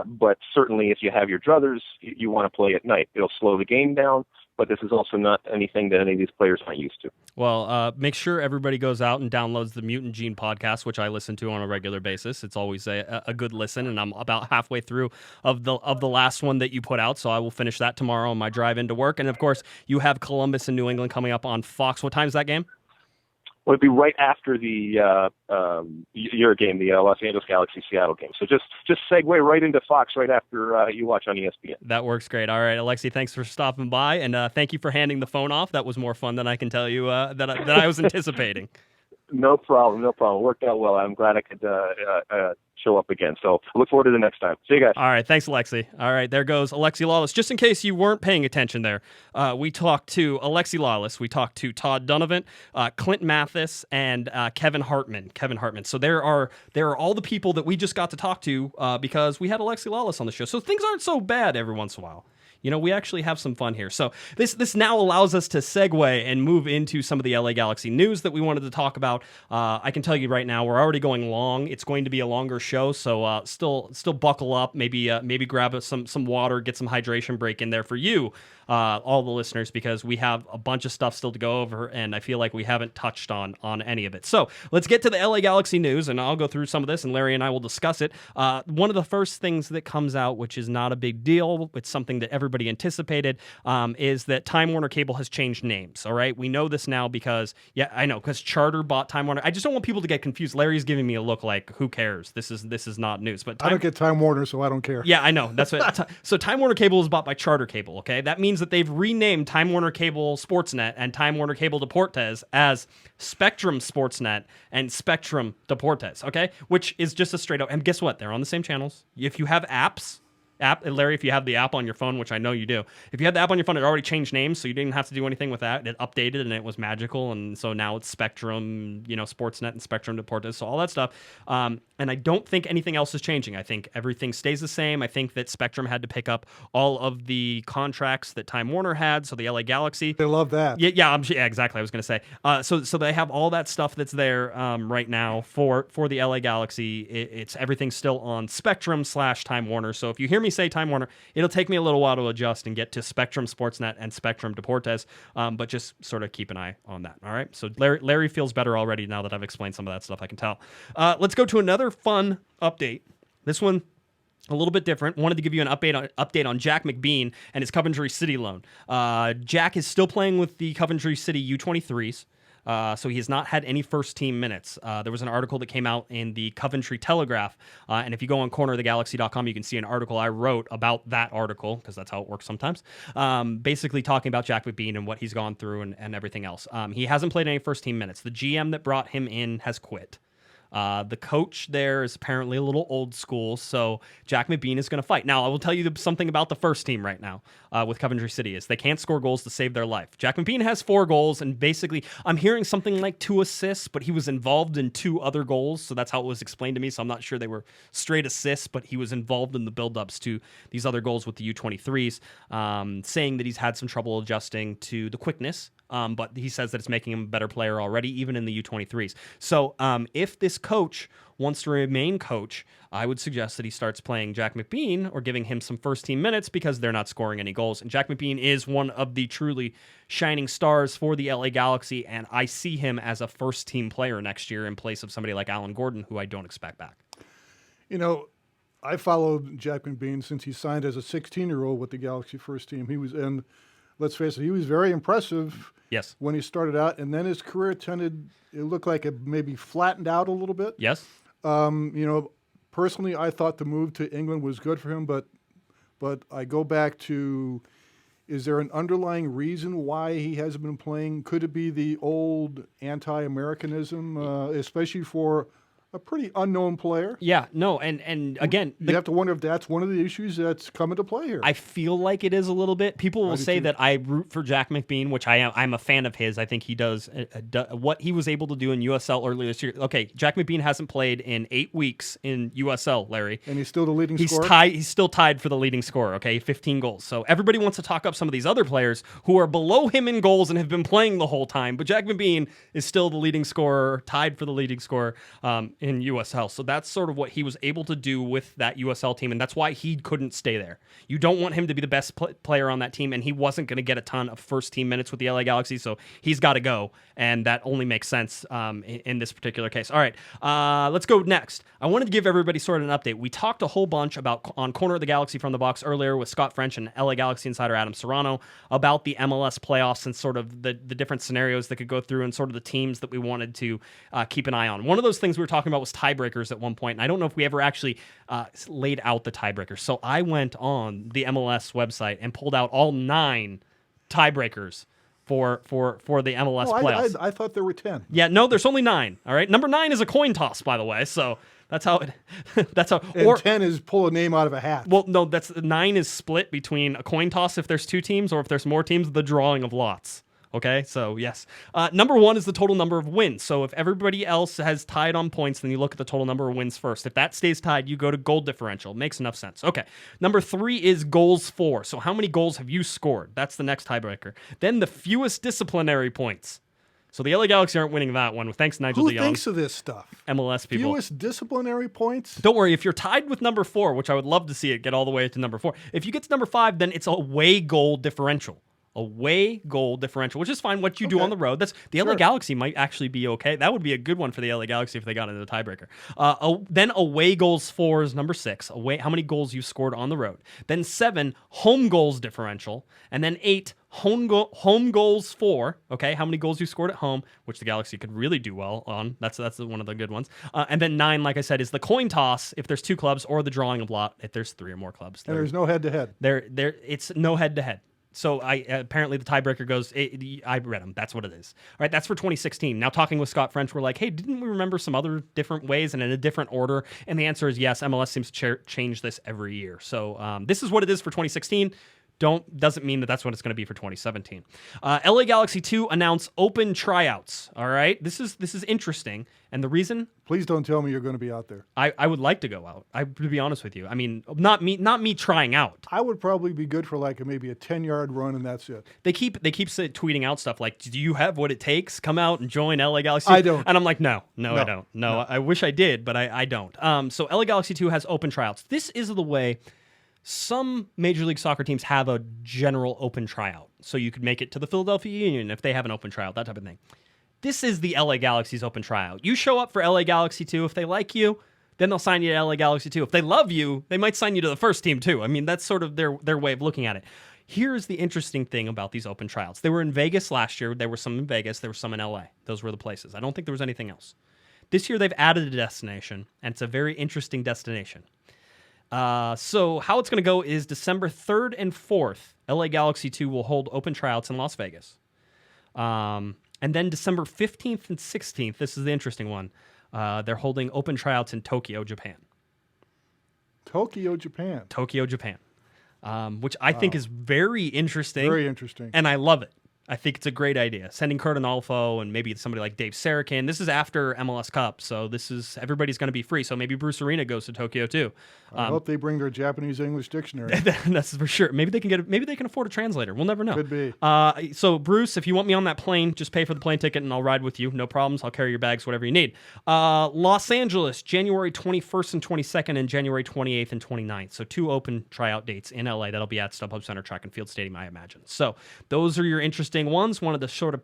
But certainly if you have your druthers, you want to play at night. It'll slow the game down, but this is also not anything that any of these players aren't used to. Well, make sure everybody goes out and downloads the Mutant Gene podcast, which I listen to on a regular basis. It's always a good listen, and I'm about halfway through of the last one that you put out, so I will finish that tomorrow on my drive into work. And, of course, you have Columbus and New England coming up on Fox. What time is that game? Well, it'd be right after the your game, the Los Angeles Galaxy Seattle game. So just segue right into Fox right after you watch on ESPN. That works great. All right, Alexi, thanks for stopping by, and thank you for handing the phone off. That was more fun than I can tell you that I was anticipating. No problem. Worked out well. I'm glad I could show up again. So I look forward to the next time. See you guys. All right. Thanks, Alexi. All right. There goes Alexi Lalas. Just in case you weren't paying attention there, we talked to Alexi Lalas. We talked to Todd Dunivant, Clint Mathis, and Kevin Hartman. So there are all the people that we just got to talk to because we had Alexi Lalas on the show. So things aren't so bad every once in a while. You know, we actually have some fun here. So this now allows us to segue and move into some of the LA Galaxy news that we wanted to talk about. I can tell you right now, we're already going long. It's going to be a longer show, so still buckle up. Maybe grab some water, get some hydration break in there for you, all the listeners, because we have a bunch of stuff still to go over, and I feel like we haven't touched on any of it. So let's get to the LA Galaxy news, and I'll go through some of this, and Larry and I will discuss it. One of the first things that comes out, which is not a big deal, it's something that everybody anticipated, is that Time Warner Cable has changed names. All right, we know this now because Charter bought Time Warner. I just don't want people to get confused. Larry's giving me a look like, who cares? This is not news. But I don't get Time Warner, so I don't care. Yeah, I know. That's what. So Time Warner Cable is bought by Charter Cable. Okay, that means that they've renamed Time Warner Cable Sportsnet and Time Warner Cable Deportes as Spectrum Sportsnet and Spectrum Deportes. Okay, which is just a straight up. And guess what? They're on the same channels. If you have Larry, if you have the app on your phone, which I know you do, if you had the app on your phone, it already changed names, so you didn't have to do anything with that. It updated, and it was magical, and so now it's Spectrum, Sportsnet and Spectrum Deportes, so all that stuff. And I don't think anything else is changing. I think everything stays the same. I think that Spectrum had to pick up all of the contracts that Time Warner had, so the LA Galaxy. They love that. Yeah, exactly. I was going to say. So they have all that stuff that's there right now for the LA Galaxy. It's everything's still on Spectrum/Time Warner. So if you hear me say Time Warner, it'll take me a little while to adjust and get to Spectrum Sportsnet and Spectrum Deportes, but just sort of keep an eye on that. All right. So Larry feels better already now that I've explained some of that stuff. I can tell. Let's go to another fun update. This one a little bit different. Wanted to give you an update on Jack McBean and his Coventry City loan. Jack is still playing with the Coventry City U23s. So he has not had any first-team minutes. There was an article that came out in the Coventry Telegraph, and if you go on cornerofthegalaxy.com, you can see an article I wrote about that article, because that's how it works sometimes, basically talking about Jack McBean and what he's gone through and everything else. He hasn't played any first-team minutes. The GM that brought him in has quit. The coach there is apparently a little old school, so Jack McBean is going to fight. Now, I will tell you something about the first team right now with Coventry City is they can't score goals to save their life. Jack McBean has 4 goals, and basically I'm hearing something like 2 assists, but he was involved in 2 other goals, so that's how it was explained to me, so I'm not sure they were straight assists, but he was involved in the buildups to these other goals with the U23s, saying that he's had some trouble adjusting to the quickness. But he says that it's making him a better player already, even in the U23s. So if this coach wants to remain coach, I would suggest that he starts playing Jack McBean or giving him some first-team minutes because they're not scoring any goals. And Jack McBean is one of the truly shining stars for the LA Galaxy, and I see him as a first-team player next year in place of somebody like Alan Gordon, who I don't expect back. I followed Jack McBean since he signed as a 16-year-old with the Galaxy first team. He was in let's face it, he was very impressive. Yes. When he started out, and then his career it looked like it maybe flattened out a little bit. Yes. Personally, I thought the move to England was good for him, but I go back to, is there an underlying reason why he hasn't been playing? Could it be the old anti-Americanism, especially for a pretty unknown player? Yeah, no, and again... You have to wonder if that's one of the issues that's come into play here. I feel like it is a little bit. People will say that I root for Jack McBean, which I'm a fan of his. I think he does what he was able to do in USL earlier this year. Okay, Jack McBean hasn't played in 8 weeks in USL, Larry. And he's still the leading scorer? He's still tied for the leading scorer, okay, 15 goals. So everybody wants to talk up some of these other players who are below him in goals and have been playing the whole time, but Jack McBean is still the leading scorer, tied for the leading scorer in USL. So that's sort of what he was able to do with that USL team, and that's why he couldn't stay there. You don't want him to be the best player on that team, and he wasn't going to get a ton of first-team minutes with the LA Galaxy, so he's got to go, and that only makes sense in this particular case. All right, let's go next. I wanted to give everybody sort of an update. We talked a whole bunch about on Corner of the Galaxy from the Box earlier with Scott French and LA Galaxy insider Adam Serrano about the MLS playoffs and sort of the different scenarios that could go through and sort of the teams that we wanted to keep an eye on. One of those things we were talking about was tiebreakers at one point, and I don't know if we ever actually laid out the tiebreakers. So I went on the MLS website and pulled out all 9 tiebreakers for the MLS playoffs. I thought there were 10. Yeah, no, there's only 9. All right, number 9 is a coin toss, by the way. So that's how it. And 10 is pull a name out of a hat. Well, no, 9 is split between a coin toss if there's 2 teams, or if there's more teams, the drawing of lots. Okay, so yes. Number 1 is the total number of wins. So if everybody else has tied on points, then you look at the total number of wins first. If that stays tied, you go to goal differential. Makes enough sense. Okay. Number 3 is goals for. So how many goals have you scored? That's the next tiebreaker. Then the fewest disciplinary points. So the LA Galaxy aren't winning that one. Thanks, Nigel DeYoung. Who thinks of this stuff? MLS people. Fewest disciplinary points? Don't worry. If you're tied with number 4, which I would love to see it get all the way to number 4, if you get to number 5, then it's away goal differential. Away goal differential, which is fine. What you do on the road. That's the LA Galaxy might actually be okay. That would be a good one for the LA Galaxy if they got into the tiebreaker. Then away goals for is number 6. Away, how many goals you scored on the road. Then 7, home goals differential, and then 8, home goals for. Okay, how many goals you scored at home, which the Galaxy could really do well on. That's one of the good ones. And then 9, like I said, is the coin toss if there's 2 clubs, or the drawing of lot if there's 3 or more clubs. And there's no head-to-head. It's no head-to-head. So apparently the tiebreaker goes, I read them. That's what it is. All right, that's for 2016. Now talking with Scott French, we're like, hey, didn't we remember some other different ways and in a different order? And the answer is yes. MLS seems to change this every year. So this is what it is for 2016. Doesn't mean that that's what it's going to be for 2017. LA Galaxy 2 announce open tryouts. All right, this is interesting, and the reason. Please don't tell me you're going to be out there. I would like to go out. To be honest with you, I mean, not me trying out. I would probably be good for maybe a 10-yard run, and that's it. They keep tweeting out stuff like, "Do you have what it takes? Come out and join LA Galaxy." I don't, and I'm like, no, I don't. No, I wish I did, but I don't. So LA Galaxy 2 has open tryouts. This is the way. Some Major League Soccer teams have a general open tryout, so you could make it to the Philadelphia Union if they have an open tryout, that type of thing. This is the LA Galaxy's open tryout. You show up for LA Galaxy 2. If they like you, then they'll sign you to LA Galaxy 2. If they love you, they might sign you to the first team too. I mean, that's sort of their way of looking at it. Here's the interesting thing about these open tryouts. They were in Vegas last year. There were some in Vegas. There were some in LA. Those were the places. I don't think there was anything else. This year they've added a destination, and it's a very interesting destination. So how it's going to go is December 3rd and 4th, LA Galaxy 2 will hold open tryouts in Las Vegas. And then December 15th and 16th, this is the interesting one, they're holding open tryouts in Tokyo, Japan. Tokyo, Japan. Which I think is very interesting. Very interesting. And I love it. I think it's a great idea. Sending Kurt Onalfo and maybe somebody like Dave Sarakin. This is after MLS Cup, so everybody's going to be free. So maybe Bruce Arena goes to Tokyo too. I hope they bring their Japanese-English dictionary. That's for sure. Maybe they can afford a translator. We'll never know. Could be. So Bruce, if you want me on that plane, just pay for the plane ticket and I'll ride with you. No problems. I'll carry your bags, whatever you need. Los Angeles, January 21st and 22nd, and January 28th and 29th. So 2 open tryout dates in LA. That'll be at StubHub Center Track and Field Stadium, I imagine. So those are your interesting interesting ones. Wanted to sort of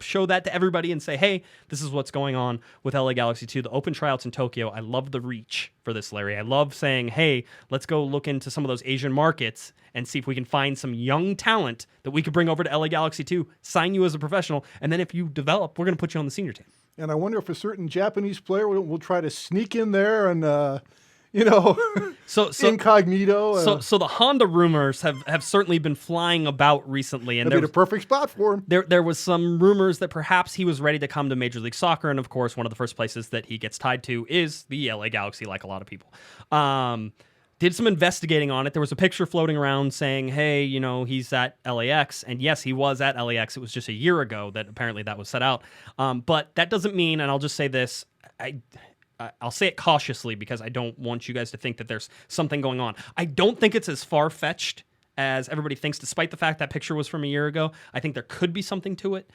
show that to everybody and say, hey, this is what's going on with LA Galaxy 2. The open tryouts in Tokyo. I love the reach for this, Larry. I love saying, hey, let's go look into some of those Asian markets and see if we can find some young talent that we could bring over to LA Galaxy 2, sign you as a professional, and then if you develop, we're going to put you on the senior team. And I wonder if a certain Japanese player will try to sneak in there and, so incognito. So the Honda rumors have certainly been flying about recently. And that'd be the perfect spot for him. There was some rumors that perhaps he was ready to come to Major League Soccer. And, of course, one of the first places that he gets tied to is the LA Galaxy, like a lot of people. Did some investigating on it. There was a picture floating around saying, hey, he's at LAX. And yes, he was at LAX. It was just a year ago that apparently that was set out. But that doesn't mean, and I'll just say this, I'll say it cautiously because I don't want you guys to think that there's something going on. I don't think it's as far-fetched as everybody thinks, despite the fact that picture was from a year ago. I think there could be something to it.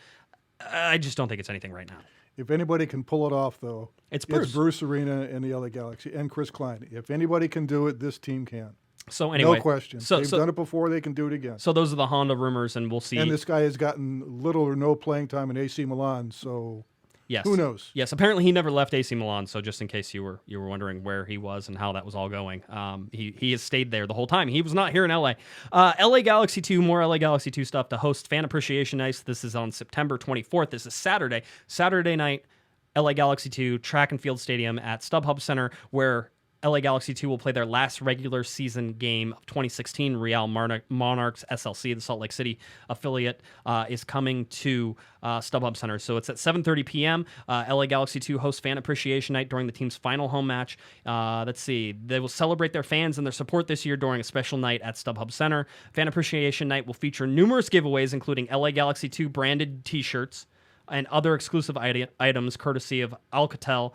I just don't think it's anything right now. If anybody can pull it off, though, it's Bruce Arena and the LA Galaxy and Chris Klein. If anybody can do it, this team can. So anyway, no question. They've done it before. They can do it again. So those are the Honda rumors, and we'll see. And this guy has gotten little or no playing time in AC Milan, so yes, who knows? Yes, apparently he never left AC Milan. So just in case you were wondering where he was and how that was all going, he has stayed there the whole time. He was not here in LA. LA Galaxy 2, more LA Galaxy 2 stuff to host Fan Appreciation Night. This is on September 24th. This is Saturday night. LA Galaxy 2 Track and Field Stadium at StubHub Center, where LA Galaxy 2 will play their last regular season game of 2016. Real Monarchs SLC, the Salt Lake City affiliate, is coming to StubHub Center. So it's at 7:30 p.m. LA Galaxy 2 hosts Fan Appreciation Night during the team's final home match. Let's see. They will celebrate their fans and their support this year during a special night at StubHub Center. Fan Appreciation Night will feature numerous giveaways, including LA Galaxy 2 branded T-shirts and other exclusive items courtesy of Alcatel,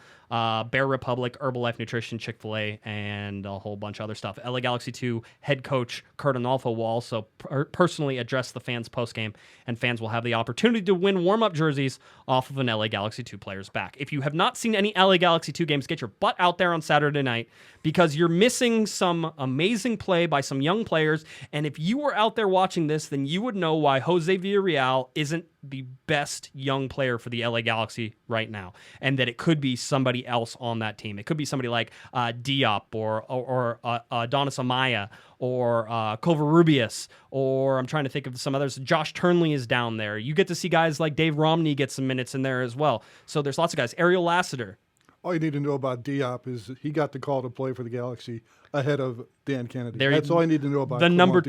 Bear Republic, Herbalife Nutrition, Chick-fil-A, and a whole bunch of other stuff. LA Galaxy 2 head coach Kurt Onalfo will also personally address the fans post-game, and fans will have the opportunity to win warm-up jerseys off of an LA Galaxy 2 player's back. If you have not seen any LA Galaxy 2 games, get your butt out there on Saturday night because you're missing some amazing play by some young players, and if you were out there watching this, then you would know why Jose Villarreal isn't the best young player for the LA Galaxy right now, and that it could be somebody else on that team. It could be somebody like Diop or Adonis Amaya or Covarrubias, or I'm trying to think of some others. Josh Turnley is down there. You get to see guys like Dave Romney get some minutes in there as well. So there's lots of guys. Ariel Lassiter. All you need to know about Diop is he got the call to play for the Galaxy ahead of Dan Kennedy. That's all I need to know about the number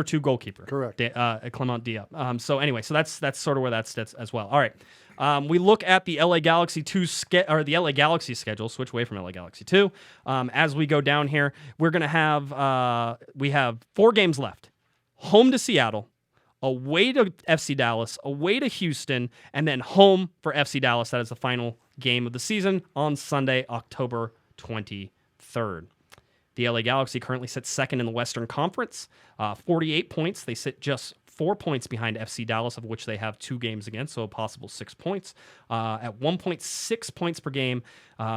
two goalkeeper. Correct. Clement Diop. So anyway, so that's sort of where that sits as well. All right. We look at the LA Galaxy 2 the LA Galaxy schedule. Switch away from LA Galaxy 2. As we go down here, we're gonna have we have 4 games left. Home to Seattle, away to FC Dallas, away to Houston, and then home for FC Dallas. That is the final game of the season on Sunday, October 23rd. The LA Galaxy currently sits second in the Western Conference, 48 points. They sit just 4 points behind FC Dallas, of which they have 2 games against, so a possible 6 points. At 1.6 points per game,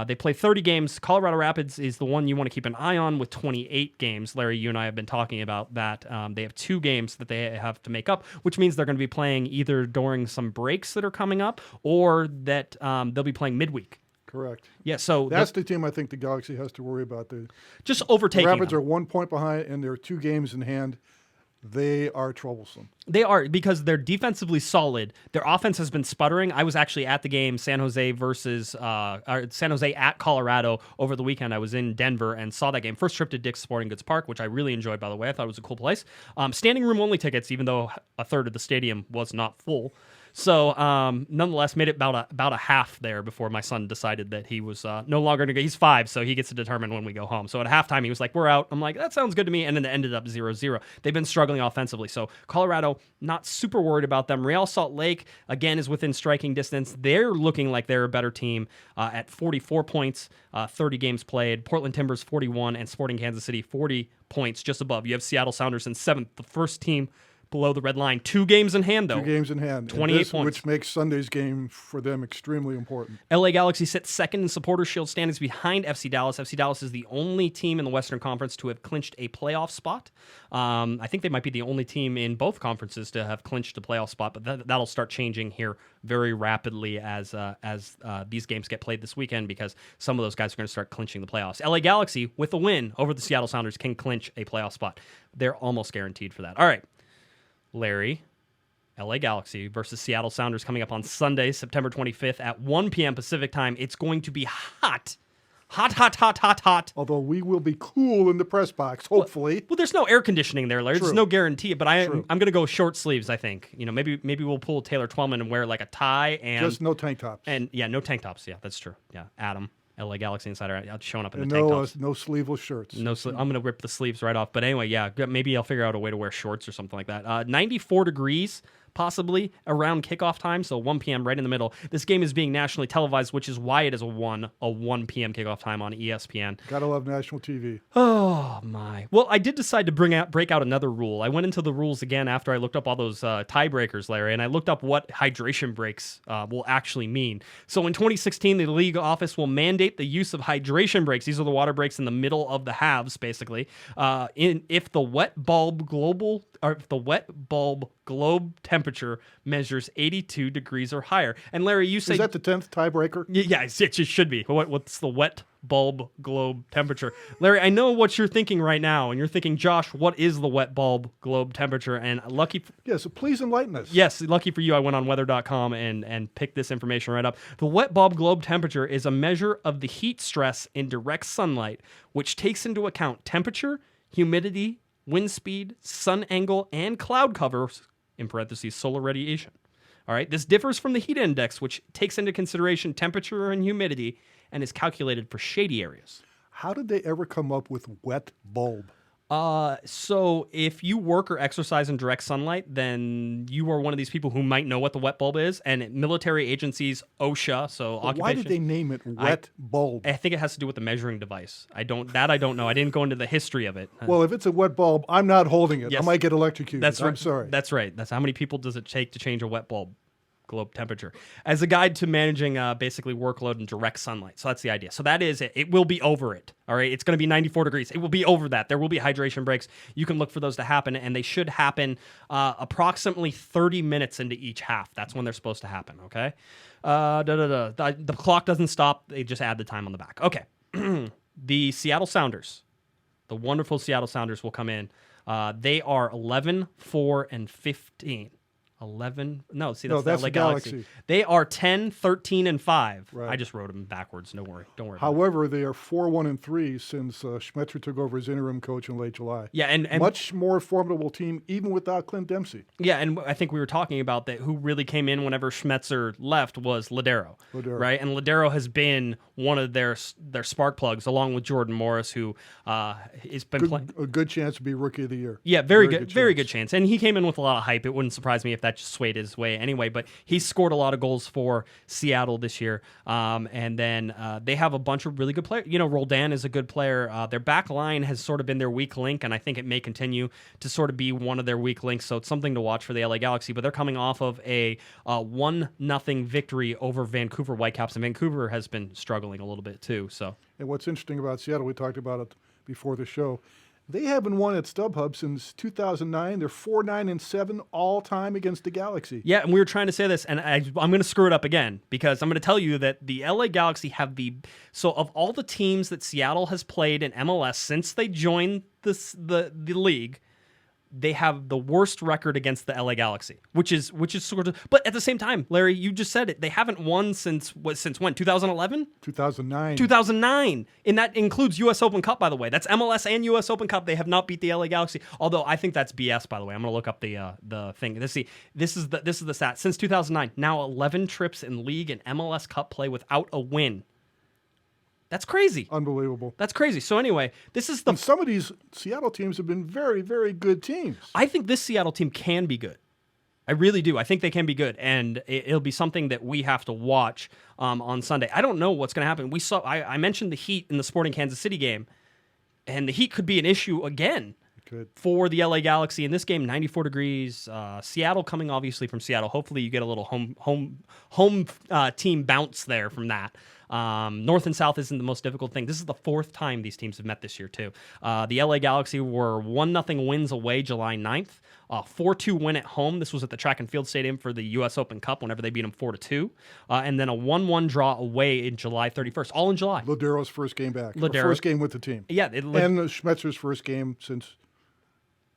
they play 30 games. Colorado Rapids is the one you want to keep an eye on with 28 games. Larry, you and I have been talking about that. They have 2 games that they have to make up, which means they're going to be playing either during some breaks that are coming up or that they'll be playing midweek. Correct. Yeah, so that's the team I think the Galaxy has to worry about. Just overtaking the Rapids them. are 1 point behind, and there are 2 games in hand. They are troublesome. They are, because they're defensively solid. Their offense has been sputtering. I was actually at the game San Jose at Colorado over the weekend. I was in Denver and saw that game. First trip to Dick's Sporting Goods Park, which I really enjoyed, by the way. I thought it was a cool place. Standing room only tickets, even though a third of the stadium was not full. So, nonetheless, made it about a half there before my son decided that he was no longer going to go. He's 5, so he gets to determine when we go home. So at halftime, he was like, we're out. I'm like, that sounds good to me. And then it ended up 0-0. They've been struggling offensively. So Colorado, not super worried about them. Real Salt Lake, again, is within striking distance. They're looking like they're a better team at 44 points, 30 games played. Portland Timbers, 41, and Sporting Kansas City, 40 points just above. You have Seattle Sounders in 7th, the first team below the red line. 2 games in hand, though. 2 games in hand. 28 points. Which makes Sunday's game for them extremely important. LA Galaxy sits second in Supporter Shield standings behind FC Dallas. FC Dallas is the only team in the Western Conference to have clinched a playoff spot. I think they might be the only team in both conferences to have clinched a playoff spot, but that'll start changing here very rapidly as these games get played this weekend, because some of those guys are going to start clinching the playoffs. LA Galaxy, with a win over the Seattle Sounders, can clinch a playoff spot. They're almost guaranteed for that. All right, Larry, LA Galaxy versus Seattle Sounders coming up on Sunday, September 25th at 1 p.m. Pacific time. It's going to be hot. Hot. Although we will be cool in the press box, hopefully. Well, there's no air conditioning there, Larry. True. There's no guarantee. But I'm True. going to go short sleeves, I think. Maybe we'll pull Taylor Twellman and wear like a tie and just no tank tops. And yeah, no tank tops. Yeah, that's true. Yeah, Adam, LA Galaxy Insider, showing up in and the tank tops. No sleeveless shirts. I'm going to rip the sleeves right off. But anyway, yeah, maybe I'll figure out a way to wear shorts or something like that. 94 degrees. Possibly around kickoff time, so 1 p.m. right in the middle. This game is being nationally televised, which is why it is a 1 p.m. kickoff time on ESPN. Gotta love national TV. Oh, my. Well, I did decide to break out another rule. I went into the rules again after I looked up all those tiebreakers, Larry, and I looked up what hydration breaks will actually mean. So in 2016, the league office will mandate the use of hydration breaks. These are the water breaks in the middle of the halves, basically. If the wet bulb globe temperature measures 82 degrees or higher. And Larry, you say... Is that the 10th tiebreaker? Yeah, it should be. What's the wet bulb globe temperature? Larry, I know what you're thinking right now, and you're thinking, Josh, what is the wet bulb globe temperature? And so please enlighten us. Yes, lucky for you, I went on weather.com and picked this information right up. The wet bulb globe temperature is a measure of the heat stress in direct sunlight, which takes into account temperature, humidity, wind speed, sun angle, and cloud cover, in parentheses, solar radiation. All right, this differs from the heat index, which takes into consideration temperature and humidity and is calculated for shady areas. How did they ever come up with wet bulb? So if you work or exercise in direct sunlight, then you are one of these people who might know what the wet bulb is. And military agencies, OSHA, so occupation. Why did they name it wet bulb? I think it has to do with the measuring device. I don't know. I didn't go into the history of it. Well, if it's a wet bulb, I'm not holding it. Yes. I might get electrocuted. That's right. I'm sorry. That's right. That's how many people does it take to change a wet bulb globe temperature as a guide to managing basically workload in direct sunlight. So that's the idea. So that is it. It will be over it. All right. It's going to be 94 degrees. It will be over that. There will be hydration breaks. You can look for those to happen, and they should happen approximately 30 minutes into each half. That's when they're supposed to happen. Okay. The clock doesn't stop. They just add the time on the back. Okay. The Seattle Sounders, the wonderful Seattle Sounders, will come in. They are 11, 4, and 15. 11. No, see, that's the LA Galaxy. They are 10, 13, and 5. Right. I just wrote them backwards. Don't worry. However, they are 4-1-3 since Schmetzer took over as interim coach in late July. Yeah, and much more formidable team, even without Clint Dempsey. Yeah, and I think we were talking about that. Who really came in whenever Schmetzer left was Ladero. Right? And Ladero has been one of their spark plugs, along with Jordan Morris, who has been playing. A good chance to be Rookie of the Year. Yeah, very good chance. And he came in with a lot of hype. It wouldn't surprise me if that just swayed his way anyway, but he scored a lot of goals for Seattle this year. And then they have a bunch of really good players. Roldan is a good player. Their back line has sort of been their weak link, and I think it may continue to sort of be one of their weak links. So it's something to watch for the LA Galaxy, but they're coming off of a 1-0 victory over Vancouver Whitecaps, and Vancouver has been struggling a little bit too. So, and what's interesting about Seattle, we talked about it before the show, they haven't won at StubHub since 2009. They're 4-9-7 all time against the Galaxy. Yeah, and we were trying to say this, and I'm going to screw it up again, because I'm going to tell you that the LA Galaxy have so of all the teams that Seattle has played in MLS since they joined the league, they have the worst record against the LA Galaxy, which is sort of. But at the same time, Larry, you just said it. They haven't won since when? 2011? 2009. 2009. And that includes U.S. Open Cup, by the way. That's MLS and U.S. Open Cup. They have not beat the LA Galaxy. Although I think that's BS, by the way. I'm going to look up the thing. Let's see. This is the stat. Since 2009, now 11 trips in league and MLS Cup play without a win. That's crazy. Unbelievable. That's crazy. So anyway, and some of these Seattle teams have been very, very good teams. I think this Seattle team can be good. I really do. I think they can be good, and it'll be something that we have to watch on Sunday. I don't know what's going to happen. I mentioned the Heat in the Sporting Kansas City game, and the Heat could be an issue again. for the LA Galaxy in this game. 94 degrees. Seattle coming obviously from Seattle. Hopefully you get a little home team bounce there from that. North and South isn't the most difficult thing. This is the fourth time these teams have met this year too. The LA Galaxy were 1-0 wins away July 9th. 4-2 win at home. This was at the Track and Field Stadium for the U.S. Open Cup whenever they beat them 4-2. And then a 1-1 draw away in July 31st, all in July. Lodero's first game back. First game with the team. Yeah. And Schmetzer's first game since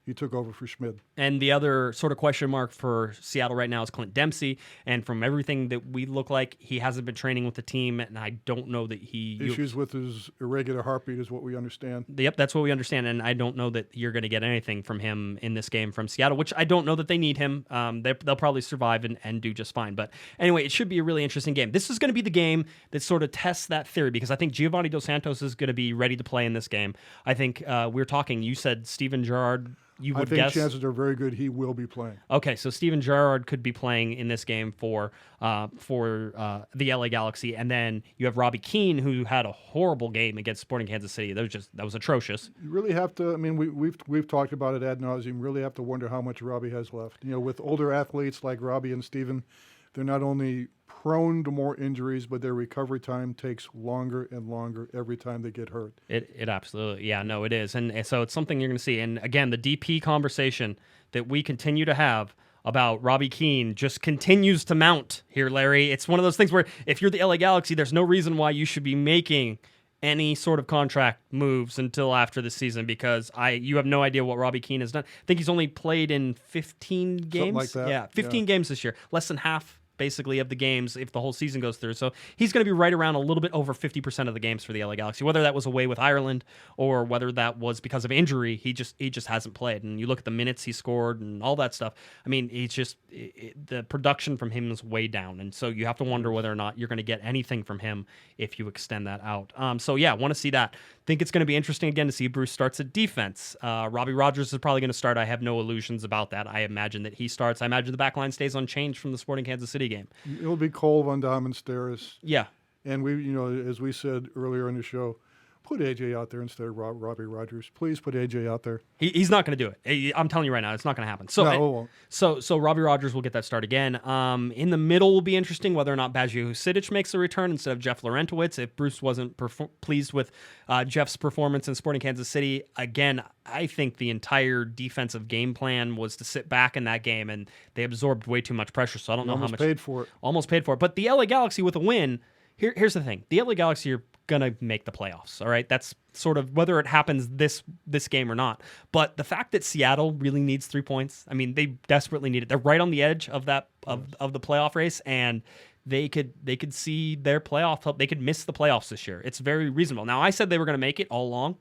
he took over for Schmid. And the other sort of question mark for Seattle right now is Clint Dempsey. And from everything that we look like, he hasn't been training with the team. And I don't know that Issues with his irregular heartbeat is what we understand. Yep, that's what we understand. And I don't know that you're going to get anything from him in this game from Seattle, which I don't know that they need him. They'll probably survive and do just fine. But anyway, it should be a really interesting game. This is going to be the game that sort of tests that theory, because I think Giovanni Dos Santos is going to be ready to play in this game. I think you said Steven Gerrard. I think chances are very good he will be playing. Okay, so Steven Gerrard could be playing in this game for the LA Galaxy, and then you have Robbie Keane, who had a horrible game against Sporting Kansas City. That was atrocious. You really have to. I mean, we've talked about it ad nauseum. Really have to wonder how much Robbie has left. With older athletes like Robbie and Steven, they're not only prone to more injuries, but their recovery time takes longer and longer every time they get hurt. It absolutely, it is. And so it's something you're going to see. And again, the DP conversation that we continue to have about Robbie Keane just continues to mount here, Larry. It's one of those things where if you're the LA Galaxy, there's no reason why you should be making any sort of contract moves until after the season, because you have no idea what Robbie Keane has done. I think he's only played in 15 games. Something like that. Yeah, 15 games this year. Less than half basically of the games if the whole season goes through. So he's going to be right around a little bit over 50% of the games for the LA Galaxy. Whether that was away with Ireland or whether that was because of injury, he just hasn't played. And you look at the minutes he scored and all that stuff. I mean, the production from him is way down. And so you have to wonder whether or not you're going to get anything from him if you extend that out. So yeah, want to see that. Think it's going to be interesting again to see Bruce starts at defense. Robbie Rogers is probably going to start. I have no illusions about that. I imagine that he starts. I imagine the back line stays unchanged from the Sporting Kansas City game. It'll be Cole, Van Damme, and Steres. Yeah. And we, as we said earlier in the show, put AJ out there instead of Robbie Rogers. Please put AJ out there. He's not going to do it. I'm telling you right now, it's not going to happen. So, no, it won't. So Robbie Rogers will get that start again. In the middle will be interesting whether or not Baggio Husidic makes a return instead of Jeff Laurentowicz. If Bruce wasn't pleased with Jeff's performance in Sporting Kansas City, again, I think the entire defensive game plan was to sit back in that game, and they absorbed way too much pressure. So I don't know how much. Almost paid for it. But the LA Galaxy with a win. Here's the thing. The LA Galaxy are going to make the playoffs, all right? That's sort of whether it happens this game or not. But the fact that Seattle really needs 3 points, I mean, they desperately need it. They're right on the edge of that of the playoff race, and they could see their playoff help. They could miss the playoffs this year. It's very reasonable. Now, I said they were going to make it all along.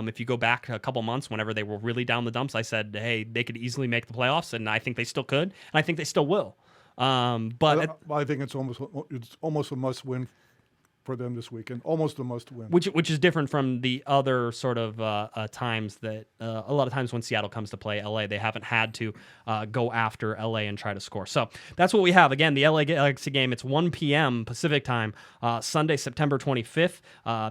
If you go back a couple months, whenever they were really down the dumps, I said, hey, they could easily make the playoffs, and I think they still could, and I think they still will. But I think it's almost a must win for them this weekend. Almost a must win. Which is different from the other sort of times that a lot of times when Seattle comes to play LA, they haven't had to go after LA and try to score. So that's what we have. Again, the LA Galaxy game, it's 1 p.m. Pacific time, Sunday, September 25th.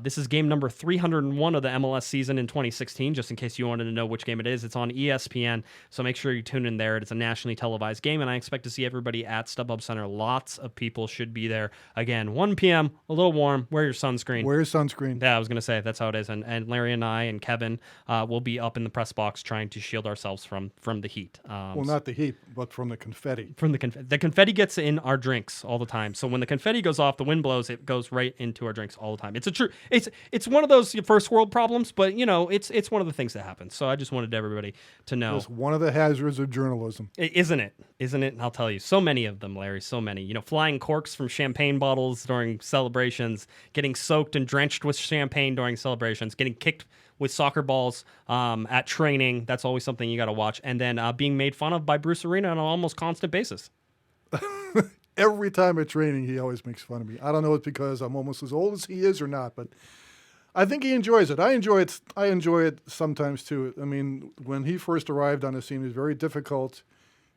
This is game number 301 of the MLS season in 2016, just in case you wanted to know which game it is. It's on ESPN, so make sure you tune in there. It's a nationally televised game, and I expect to see everybody at StubHub Center. Lots of people should be there. Again, 1 p.m., a little warm. Wear your sunscreen. Wear your sunscreen. Yeah, I was going to say, that's how it is. And Larry and I and Kevin will be up in the press box trying to shield ourselves from the heat. Well, not the heat, but from the confetti. The confetti gets in our drinks all the time. So when the confetti goes off, the wind blows, it goes right into our drinks all the time. It's one of those first world problems, but it's one of the things that happens. So I just wanted everybody to know. It's one of the hazards of journalism. Isn't it? And I'll tell you, so many of them, Larry, so many. Flying corks from champagne bottles during celebrations, getting soaked and drenched with champagne during celebrations, getting kicked with soccer balls at training. That's always something you got to watch. And then being made fun of by Bruce Arena on an almost constant basis. Every time at training, he always makes fun of me. I don't know if it's because I'm almost as old as he is or not, but I think he enjoys it. I enjoy it sometimes too. I mean, when he first arrived on the scene, it was very difficult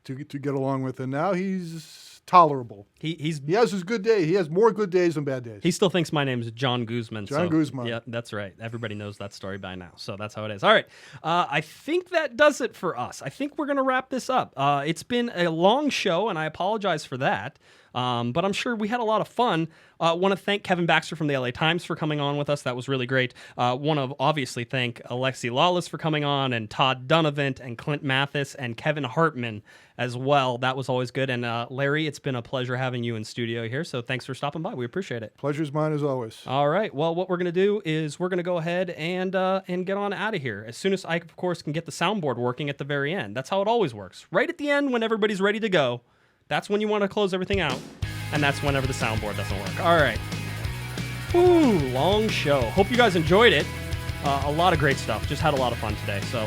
to get along with, and now he's tolerable. He has his good day. He has more good days than bad days. He still thinks my name is John Guesman. John Guesman. Yeah, that's right. Everybody knows that story by now. So that's how it is. All right. I think that does it for us. I think we're going to wrap this up. It's been a long show, and I apologize for that. But I'm sure we had a lot of fun. Want to thank Kevin Baxter from the LA Times for coming on with us. That was really great. Want to obviously thank Alexi Lalas for coming on, and Todd Dunivant, and Clint Mathis, and Kevin Hartman as well. That was always good. And Larry, it's been a pleasure having you in studio here. So thanks for stopping by. We appreciate it. Pleasure's mine as always. All right. Well, what we're going to do is we're going to go ahead and get on out of here as soon as I, of course, can get the soundboard working at the very end. That's how it always works. Right at the end when everybody's ready to go. That's when you want to close everything out, and that's whenever the soundboard doesn't work. All right. Ooh, long show. Hope you guys enjoyed it. A lot of great stuff. Just had a lot of fun today. So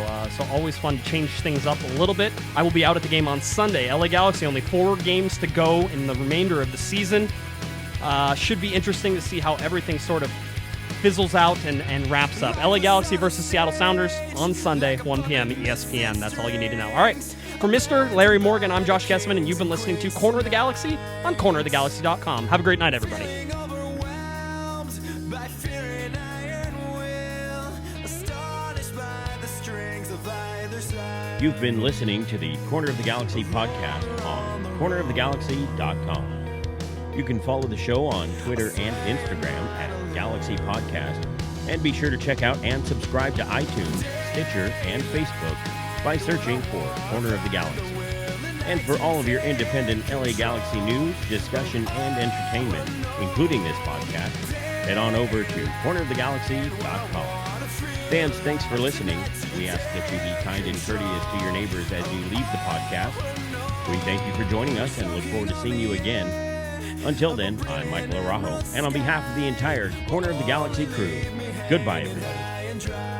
always fun to change things up a little bit. I will be out at the game on Sunday. LA Galaxy, only 4 games to go in the remainder of the season. Should be interesting to see how everything sort of fizzles out and wraps up. LA Galaxy versus Seattle Sounders on Sunday, 1 p.m. ESPN. That's all you need to know. All right. For Mr. Larry Morgan, I'm Josh Guesman, and you've been listening to Corner of the Galaxy on cornerofthegalaxy.com. Have a great night, everybody. You've been listening to the Corner of the Galaxy podcast on cornerofthegalaxy.com. You can follow the show on Twitter and Instagram at Galaxy Podcast, and be sure to check out and subscribe to iTunes, Stitcher, and Facebook by searching for Corner of the Galaxy. And for all of your independent LA Galaxy news, discussion, and entertainment, including this podcast, head on over to cornerofthegalaxy.com. Fans, thanks for listening. We ask that you be kind and courteous to your neighbors as you leave the podcast. We thank you for joining us and look forward to seeing you again. Until then, I'm Michael Araujo, and on behalf of the entire Corner of the Galaxy crew, goodbye, everybody.